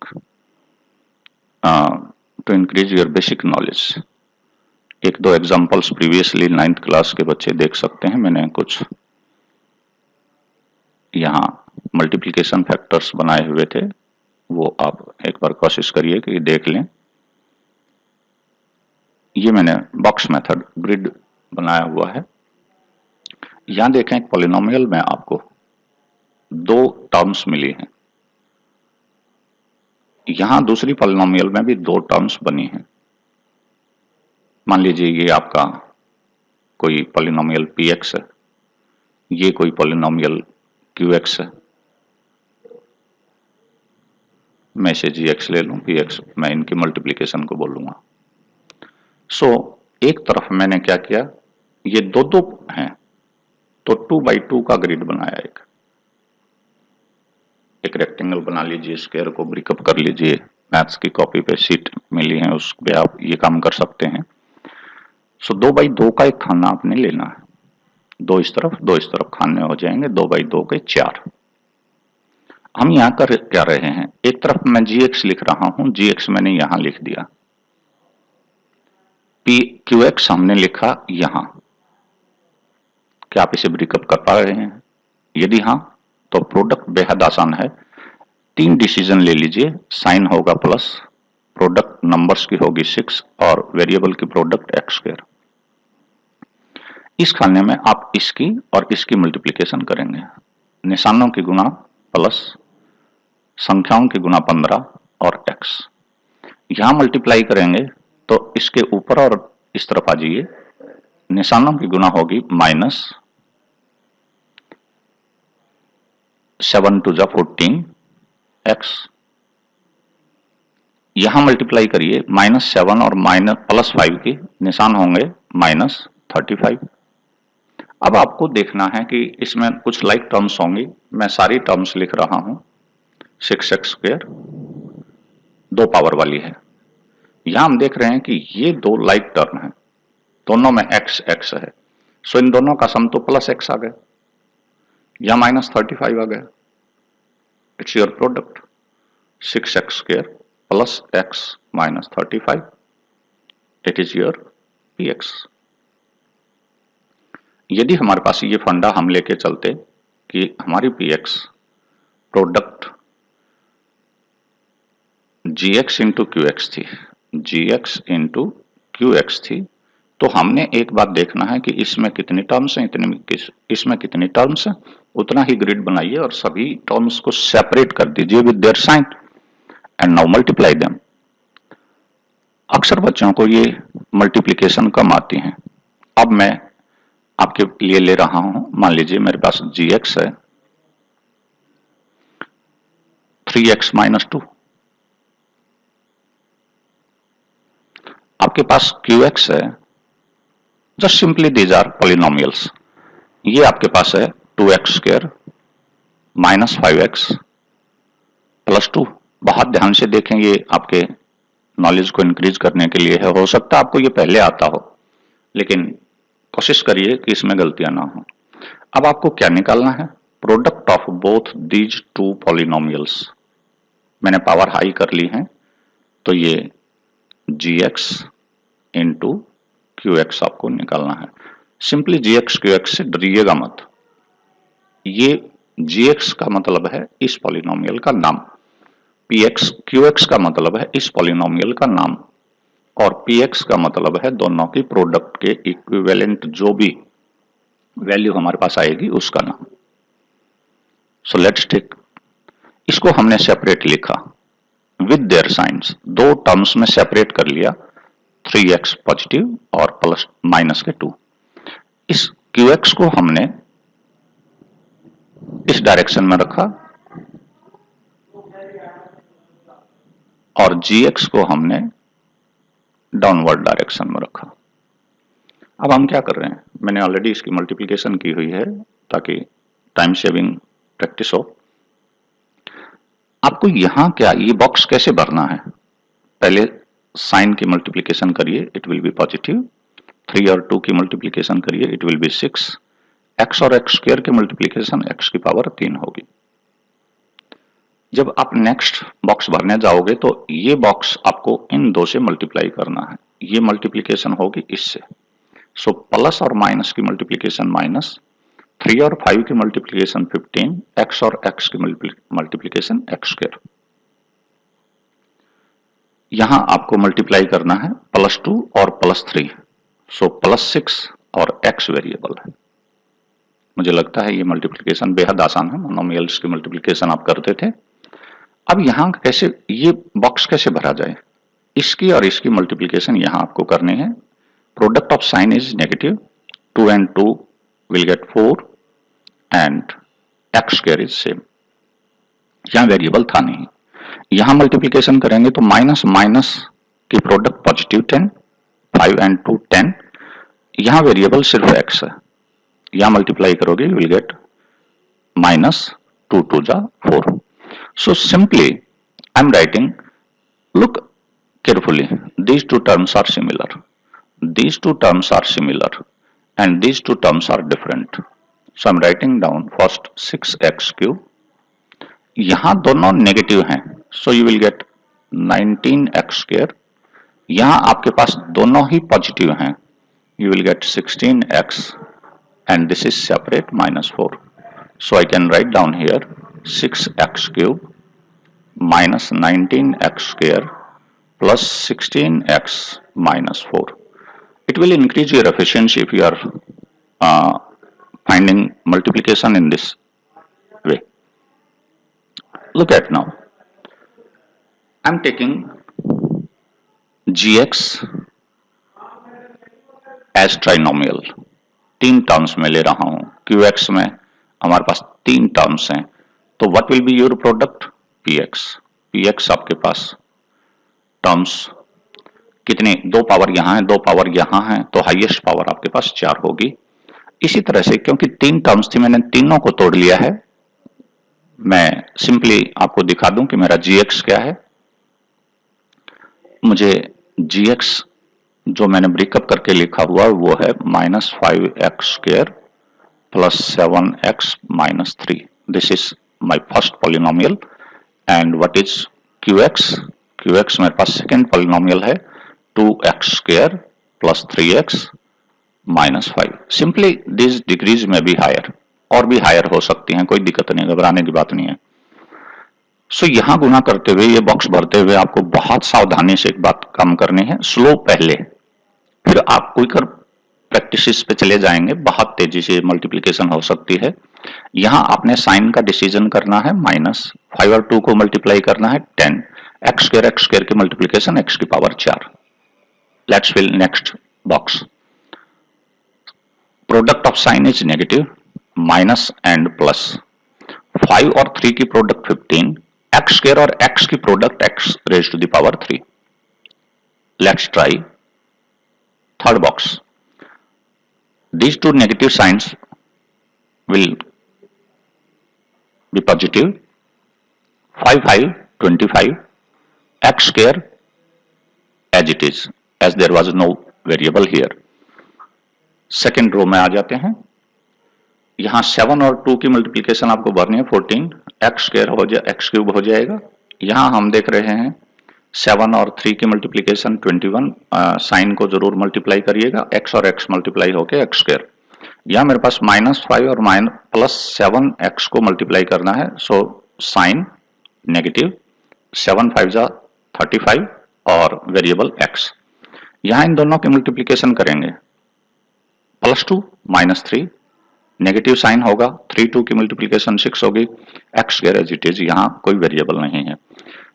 to increase your basic knowledge. एक दो एग्जाम्पल्स प्रीवियसली 9th क्लास के बच्चे देख सकते हैं। मैंने कुछ यहाँ मल्टीप्लिकेशन फैक्टर्स बनाए हुए थे, वो आप एक बार कोशिश करिए कि देख लें। ये मैंने बॉक्स मेथड ग्रिड बनाया हुआ है। यहां देखें, एक पॉलिनोमियल में आपको दो टर्म्स मिली हैं। यहां दूसरी पॉलिनोमियल में भी दो टर्म्स बनी हैं। मान लीजिए ये आपका कोई पॉलिनोमियल px है, ये कोई पॉलिनोमियल qx है। मैं इसे gx ले लूं, px मैं इनकी मल्टीप्लिकेशन को बोलूंगा। सो एक तरफ मैंने क्या किया, ये दो दो हैं तो 2x2 का ग्रिड बनाया। एक रेक्टेंगल बना लीजिए, स्क्वायर को ब्रेकअप कर लीजिए। मैथ्स की कॉपी पे शीट मिली है, उस पे आप ये काम कर सकते हैं। सो 2x2 का एक खाना आपने लेना है। दो इस तरफ खाने हो जाएंगे, 2x2 के 4। हम यहां कर क्या रहे हैं, एक तरफ मैं gx लिख रहा हूं, gx मैंने यहां लिख दिया, qx हमने लिखा यहां। क्या आप इसे ब्रेकअप कर पा रहे हैं? यदि हां तो प्रोडक्ट बेहद आसान है। 3 डिसीजन ले लीजिए, साइन होगा प्लस, प्रोडक्ट नंबर्स की होगी 6 और वेरिएबल की प्रोडक्ट x²। इस खाने में आप इसकी और इसकी मल्टीप्लिकेशन करेंगे। निशानों की गुना प्लस, संख्याओं की गुना 15 और x। यहां मल्टीप्लाई करेंगे तो इसके ऊपर और इस तरफ आ जाइए, निशानों की गुना होगी माइनस 7 2 जा 14 x। यहां मल्टीप्लाई करिए -7 और +5 की, निशान होंगे -35। अब आपको देखना है कि इसमें कुछ लाइक टर्म्स होंगी। मैं सारी टर्म्स लिख रहा हूं। 6x² 2 पावर वाली है। यहां हम देख रहे हैं कि ये दो लाइक टर्म है, दोनों में x x है। सो इन दोनों का सम तो +x आ गया, या -35 आ गया। It's your product 6x² + x -35, it is your px। यदि हमारे पास ये फंडा हम लेके चलते कि हमारी px product gx into qx थी, gx इंटू qx थी, तो हमने एक बात देखना है कि इसमें कितनी टर्म्स हैं, इसमें कितनी टर्म्स हैं, उतना ही ग्रिड बनाइए और सभी टर्म्स को सेपरेट कर दीजिए with their sign and now multiply them. अक्सर बच्चों को ये मल्टीप्लिकेशन कम आती हैं। अब मैं आपके लिए ले रहा हूं, मान लीजिए मेरे पास gx है 3x - 2, आपके पास qx है, just simply these are polynomials. ये आपके पास है 2x² -5x + 2। बहुत ध्यान से देखें, ये आपके नॉलेज को इंक्रीज करने के लिए है। हो सकता है आपको ये पहले आता हो, लेकिन कोशिश करिए कि इसमें गलतियां ना हो। अब आपको क्या निकालना है, product of both these 2 polynomials. मैंने पावर हाई कर ली है, तो ये gx इंटू qx आपको निकालना है। सिंपली gx qx से डरिएगा मत। ये gx का मतलब है इस पॉलिनोमियल का नाम, px qx का मतलब है इस पॉलिनोमियल का नाम, और px का मतलब है दोनों की प्रोडक्ट के इक्विवेलेंट जो भी वैल्यू हमारे पास आएगी उसका नाम। सो लेट्स टेक, इसको हमने सेपरेट लिखा विद देयर साइंस, दो टर्म्स में सेपरेट कर लिया, 3x पॉजिटिव और प्लस माइनस के 2। इस qx को हमने इस डायरेक्शन में रखा और gx को हमने डाउनवर्ड डायरेक्शन में रखा। अब हम क्या कर रहे हैं, मैंने ऑलरेडी इसकी मल्टीप्लिकेशन की हुई है ताकि टाइम सेविंग प्रैक्टिस हो। आपको यहां क्या ये बॉक्स कैसे भरना है, पहले साइन की मल्टीप्लिकेशन करिए, इट विल बी पॉजिटिव। 3 और 2 की मल्टीप्लिकेशन करिए, इट विल बी 6। x और x स्क्वायर की मल्टीप्लिकेशन x की पावर 3 होगी। जब आप नेक्स्ट बॉक्स भरने जाओगे तो ये बॉक्स आपको इन दो से मल्टीप्लाई करना है, ये मल्टीप्लिकेशन होगी इससे। सो प्लस और माइनस की मल्टीप्लिकेशन माइनस, 3 और 5 की मल्टीप्लिकेशन 15, x और x की मल्टीप्लिकेशन x स्क्वायर। यहां आपको मल्टीप्लाई करना है +2 और +3, सो +6 और x वेरिएबल है। मुझे लगता है ये मल्टीप्लिकेशन बेहद आसान है, मोनोमियल्स की मल्टीप्लिकेशन आप करते थे। अब यहां कैसे ये बॉक्स कैसे भरा जाए, इसकी और इसकी मल्टीप्लिकेशन यहां आपको करनी है। Product of sign is negative, 2 and 2 will get 4 and x square is same. यहां वेरिएबल था नहीं, यहां मल्टीप्लिकेशन करेंगे तो माइनस माइनस की प्रोडक्ट पॉजिटिव 10, 5 and 2 10, यहां वेरिएबल सिर्फ x है। यहां मल्टीप्लाई करोगे यू विल गेट -2 2 जा 4। So simply I am writing, look carefully, these two terms are similar, these two terms are similar and these two terms are different. So I am writing down first 6x cube, यहां दोनों negative हैं, so you will get 19x square। यहां आपके पास दोनों ही positive हैं, you will get 16x and this is separate -4. So I can write down here 6x cube minus 19x square plus 16x minus 4. It will increase your efficiency if you are finding multiplication in this way. Look at now. I am taking gx as trinomial, 3 terms में ले रहा हूं, qx में हमारे पास 3 terms हैं, तो what will be your product? px आपके पास terms कितने, 2 पावर यहां है, 2 पावर यहां है, तो हाईएस्ट पावर आपके पास 4 होगी। इसी तरह से क्योंकि 3 टर्म्स थी, मैंने तीनों को तोड़ लिया है। मैं सिंपली आपको दिखा दूं कि मेरा gx क्या है। मुझे gx जो मैंने ब्रेकअप करके लिखा हुआ वो है -5x square plus 7x minus 3। This is my first polynomial. And what is qx? qx मेरे पास सेकेंड पॉलिनोमियल है, 2x square plus 3x minus 5। Simply this degrees में भी हायर, और भी हायर हो सकती हैं, कोई दिक्कत नहीं, घबराने की बात नहीं है। सो यहां गुना करते हुए, ये बॉक्स भरते हुए आपको बहुत सावधानी से एक बात काम करनी है, स्लो पहले, फिर आप क्विकर प्रैक्टिस पे चले जाएंगे, बहुत तेजी से मल्टीप्लिकेशन हो सकती है। यहां आपने साइन का डिसीजन करना है, -5 और 2 को मल्टीप्लाई करना है 10, x स्क्वायर की मल्टीप्लिकेशन x की power 4। Let's fill next box. Product of sign is negative, minus and plus, 5 और 3 की प्रोडक्ट 15, x स्क्वायर और x की product x raise to the power 3। Let's try third box. These two negative signs will be positive, 5 5 25, x square as it is, as there was no variable here। Second row में आ जाते हैं, यहां 7 और 2 की multiplication आपको भरनी है 14, x स्क्वायर हो जाए x क्यूब हो जाएगा। यहां हम देख रहे हैं 7 और 3 की मल्टीप्लिकेशन 21, साइन को जरूर मल्टीप्लाई करिएगा, x और x मल्टीप्लाई होके x स्क्वायर। यहां मेरे पास -5 और +7x को मल्टीप्लाई करना है, सो साइन नेगेटिव, 7 5 जा 35 और वेरिएबल x। यहां इन दोनों की मल्टीप्लिकेशन करेंगे, +2 -3, नेगेटिव साइन होगा, 3 2 की मल्टीप्लिकेशन 6 होगी, x square as it is, यहां कोई वेरिएबल नहीं है।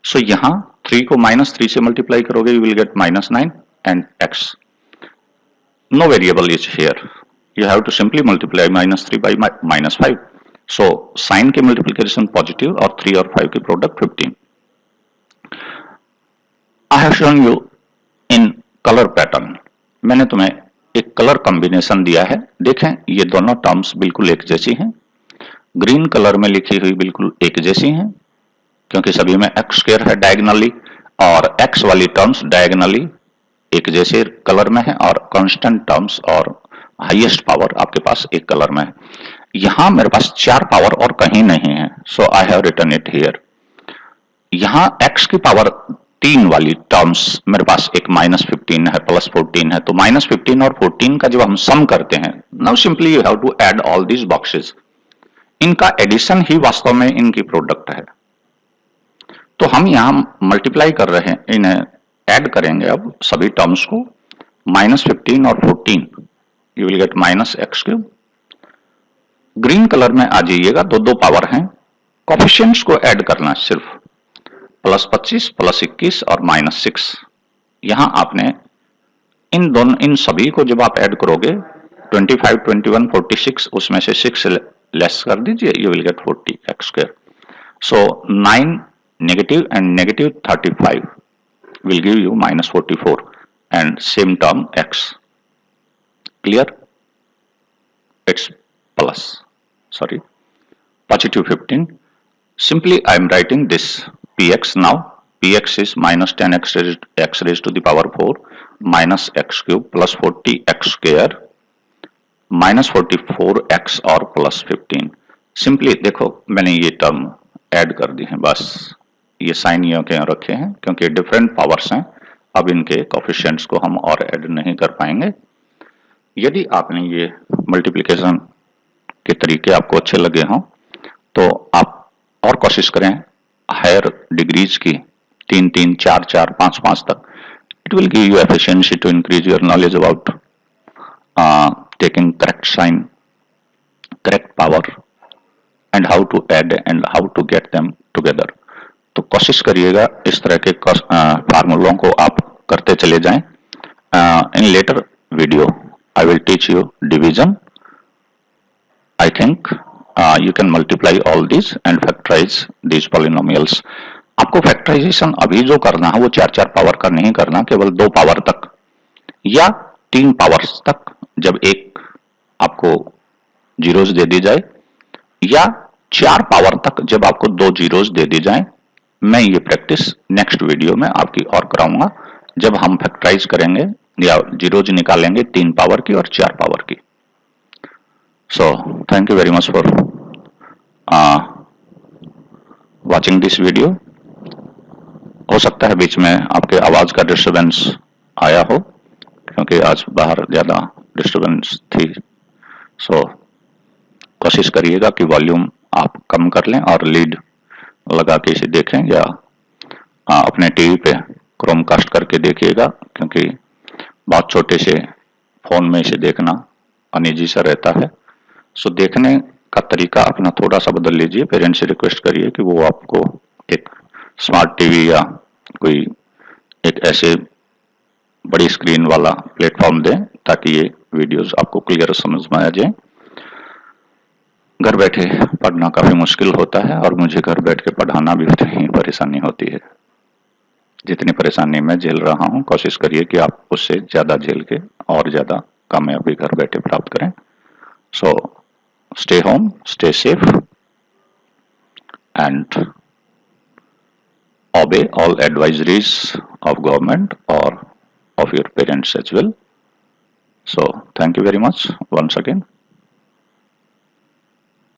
सो यहां 3 को -3 से मल्टीप्लाई करोगे, you will get -9 and x। No variable is here, you have to simply multiply -3 by -5, so sign की मल्टीप्लिकेशन पॉजिटिव और 3 और 5 की product 15। I have shown you in colour pattern, मैंने तुम्हें एक कलर कॉम्बिनेशन दिया है। देखें ये दोनों टर्म्स बिल्कुल एक जैसी हैं, ग्रीन कलर में लिखी हुई बिल्कुल एक जैसी हैं क्योंकि सभी में एक्स स्क्वायर है डायगोनली, और एक्स वाली टर्म्स डायगोनली एक जैसे कलर में है, और कांस्टेंट टर्म्स और हाईएस्ट पावर आपके पास एक कलर में है। यहां मेरे पास 4 पावर और कहीं नहीं है, so I have written it here. यहां x की पावर 3 वाली टर्म्स मेरे पास एक -15 है, +14 है, तो -15 और 14 का जब हम सम करते हैं, now simply you have to add all these boxes. इनका एडिशन ही वास्तव में इनकी प्रोडक्ट है, तो हम यहां मल्टीप्लाई कर रहे हैं, इन्हें ऐड करेंगे अब सभी टर्म्स को, -15 और 14, you will gate -x3। Green colour में आ जाइएगा, दो पावर हैं, कोफिशिएंट्स को ऐड करना सिर्फ +25, +21 और -6। यहां आपने इन सभी को जब आप ऐड करोगे 25, 21, 46, उसमें से 6 लेस कर दीजिए, you will gate 40x²। So 9 negative and negative 35 will give you -44 and same term x. Clear? It's positive 15. Simply I am writing this px now. Px is -10x raised to the power 4 minus x cube plus 40x² -44x और +15। Simply देखो मैंने ये term add कर दी है, बस ये sign यहाँ के रखे हैं क्योंकि डिफरेंट पावर्स हैं, अब इनके कोफिशिएंट्स को हम और ऐड नहीं कर पाएंगे। यदि आपने ये मल्टीप्लिकेशन के तरीके आपको अच्छे लगे हों तो आप और कोशिश करें हायर डिग्रीज की, 3, 3, 4, 4, 5, 5 तक। It will give you efficiency to increase your knowledge about taking correct sign, correct power and how to add and how to get them together. तो कोशिश करिएगा इस तरह के फार्मूलों को आप करते चले जाएं। In later video I will teach you division. I think you can multiply all this and factorize this polynomials. आपको फैक्टराइजेशन अभी जो करना है वो 4-4 पावर का नहीं करना, केवल 2 पावर तक या 3 पावर्स तक, जब एक आपको जीरोस दे दी जाए, या 4 पावर तक जब आपको 2 जीरोस दे दी जाए। मैं ये प्रैक्टिस नेक्स्ट वीडियो में आपकी और कराऊंगा जब हम फैक्टराइज करेंगे या जीरोज निकालेंगे 3 पावर की और 4 पावर की। So thank you very much for watching this video. हो सकता है बीच में आपके आवाज का डिस्टर्बेंस आया हो क्योंकि आज बाहर ज्यादा डिस्टर्बेंस थी। सो कोशिश करिएगा कि वॉल्यूम आप कम कर लें और लीड लगा के इसे देखें, या अपने टीवी पे क्रोमकास्ट करके देखिएगा क्योंकि बहुत छोटे से फोन में इसे देखना अनिजी सा रहता है। सो देखने का तरीका अपना थोड़ा सा बदल लीजिए। पेरेंट्स से रिक्वेस्ट करिए कि वो आपको एक स्मार्ट टीवी या कोई एक ऐसे बड़ी स्क्रीन वाला प्लेटफॉर्म दें ताकि ये वीडियोस आपको क्लियर समझ में आ जाए। घर बैठे पढ़ना काफी मुश्किल होता है और मुझे घर बैठ के पढ़ाना भी उतनी परेशानी होती है जितनी परेशानी मैं झेल रहा हूं। कोशिश करिए कि आप उससे ज्यादा झेल के और ज्यादा कामयाबी घर बैठे प्राप्त करें। So stay home, stay safe and obey all advisories of government or of your parents as well. So thank you very much once again.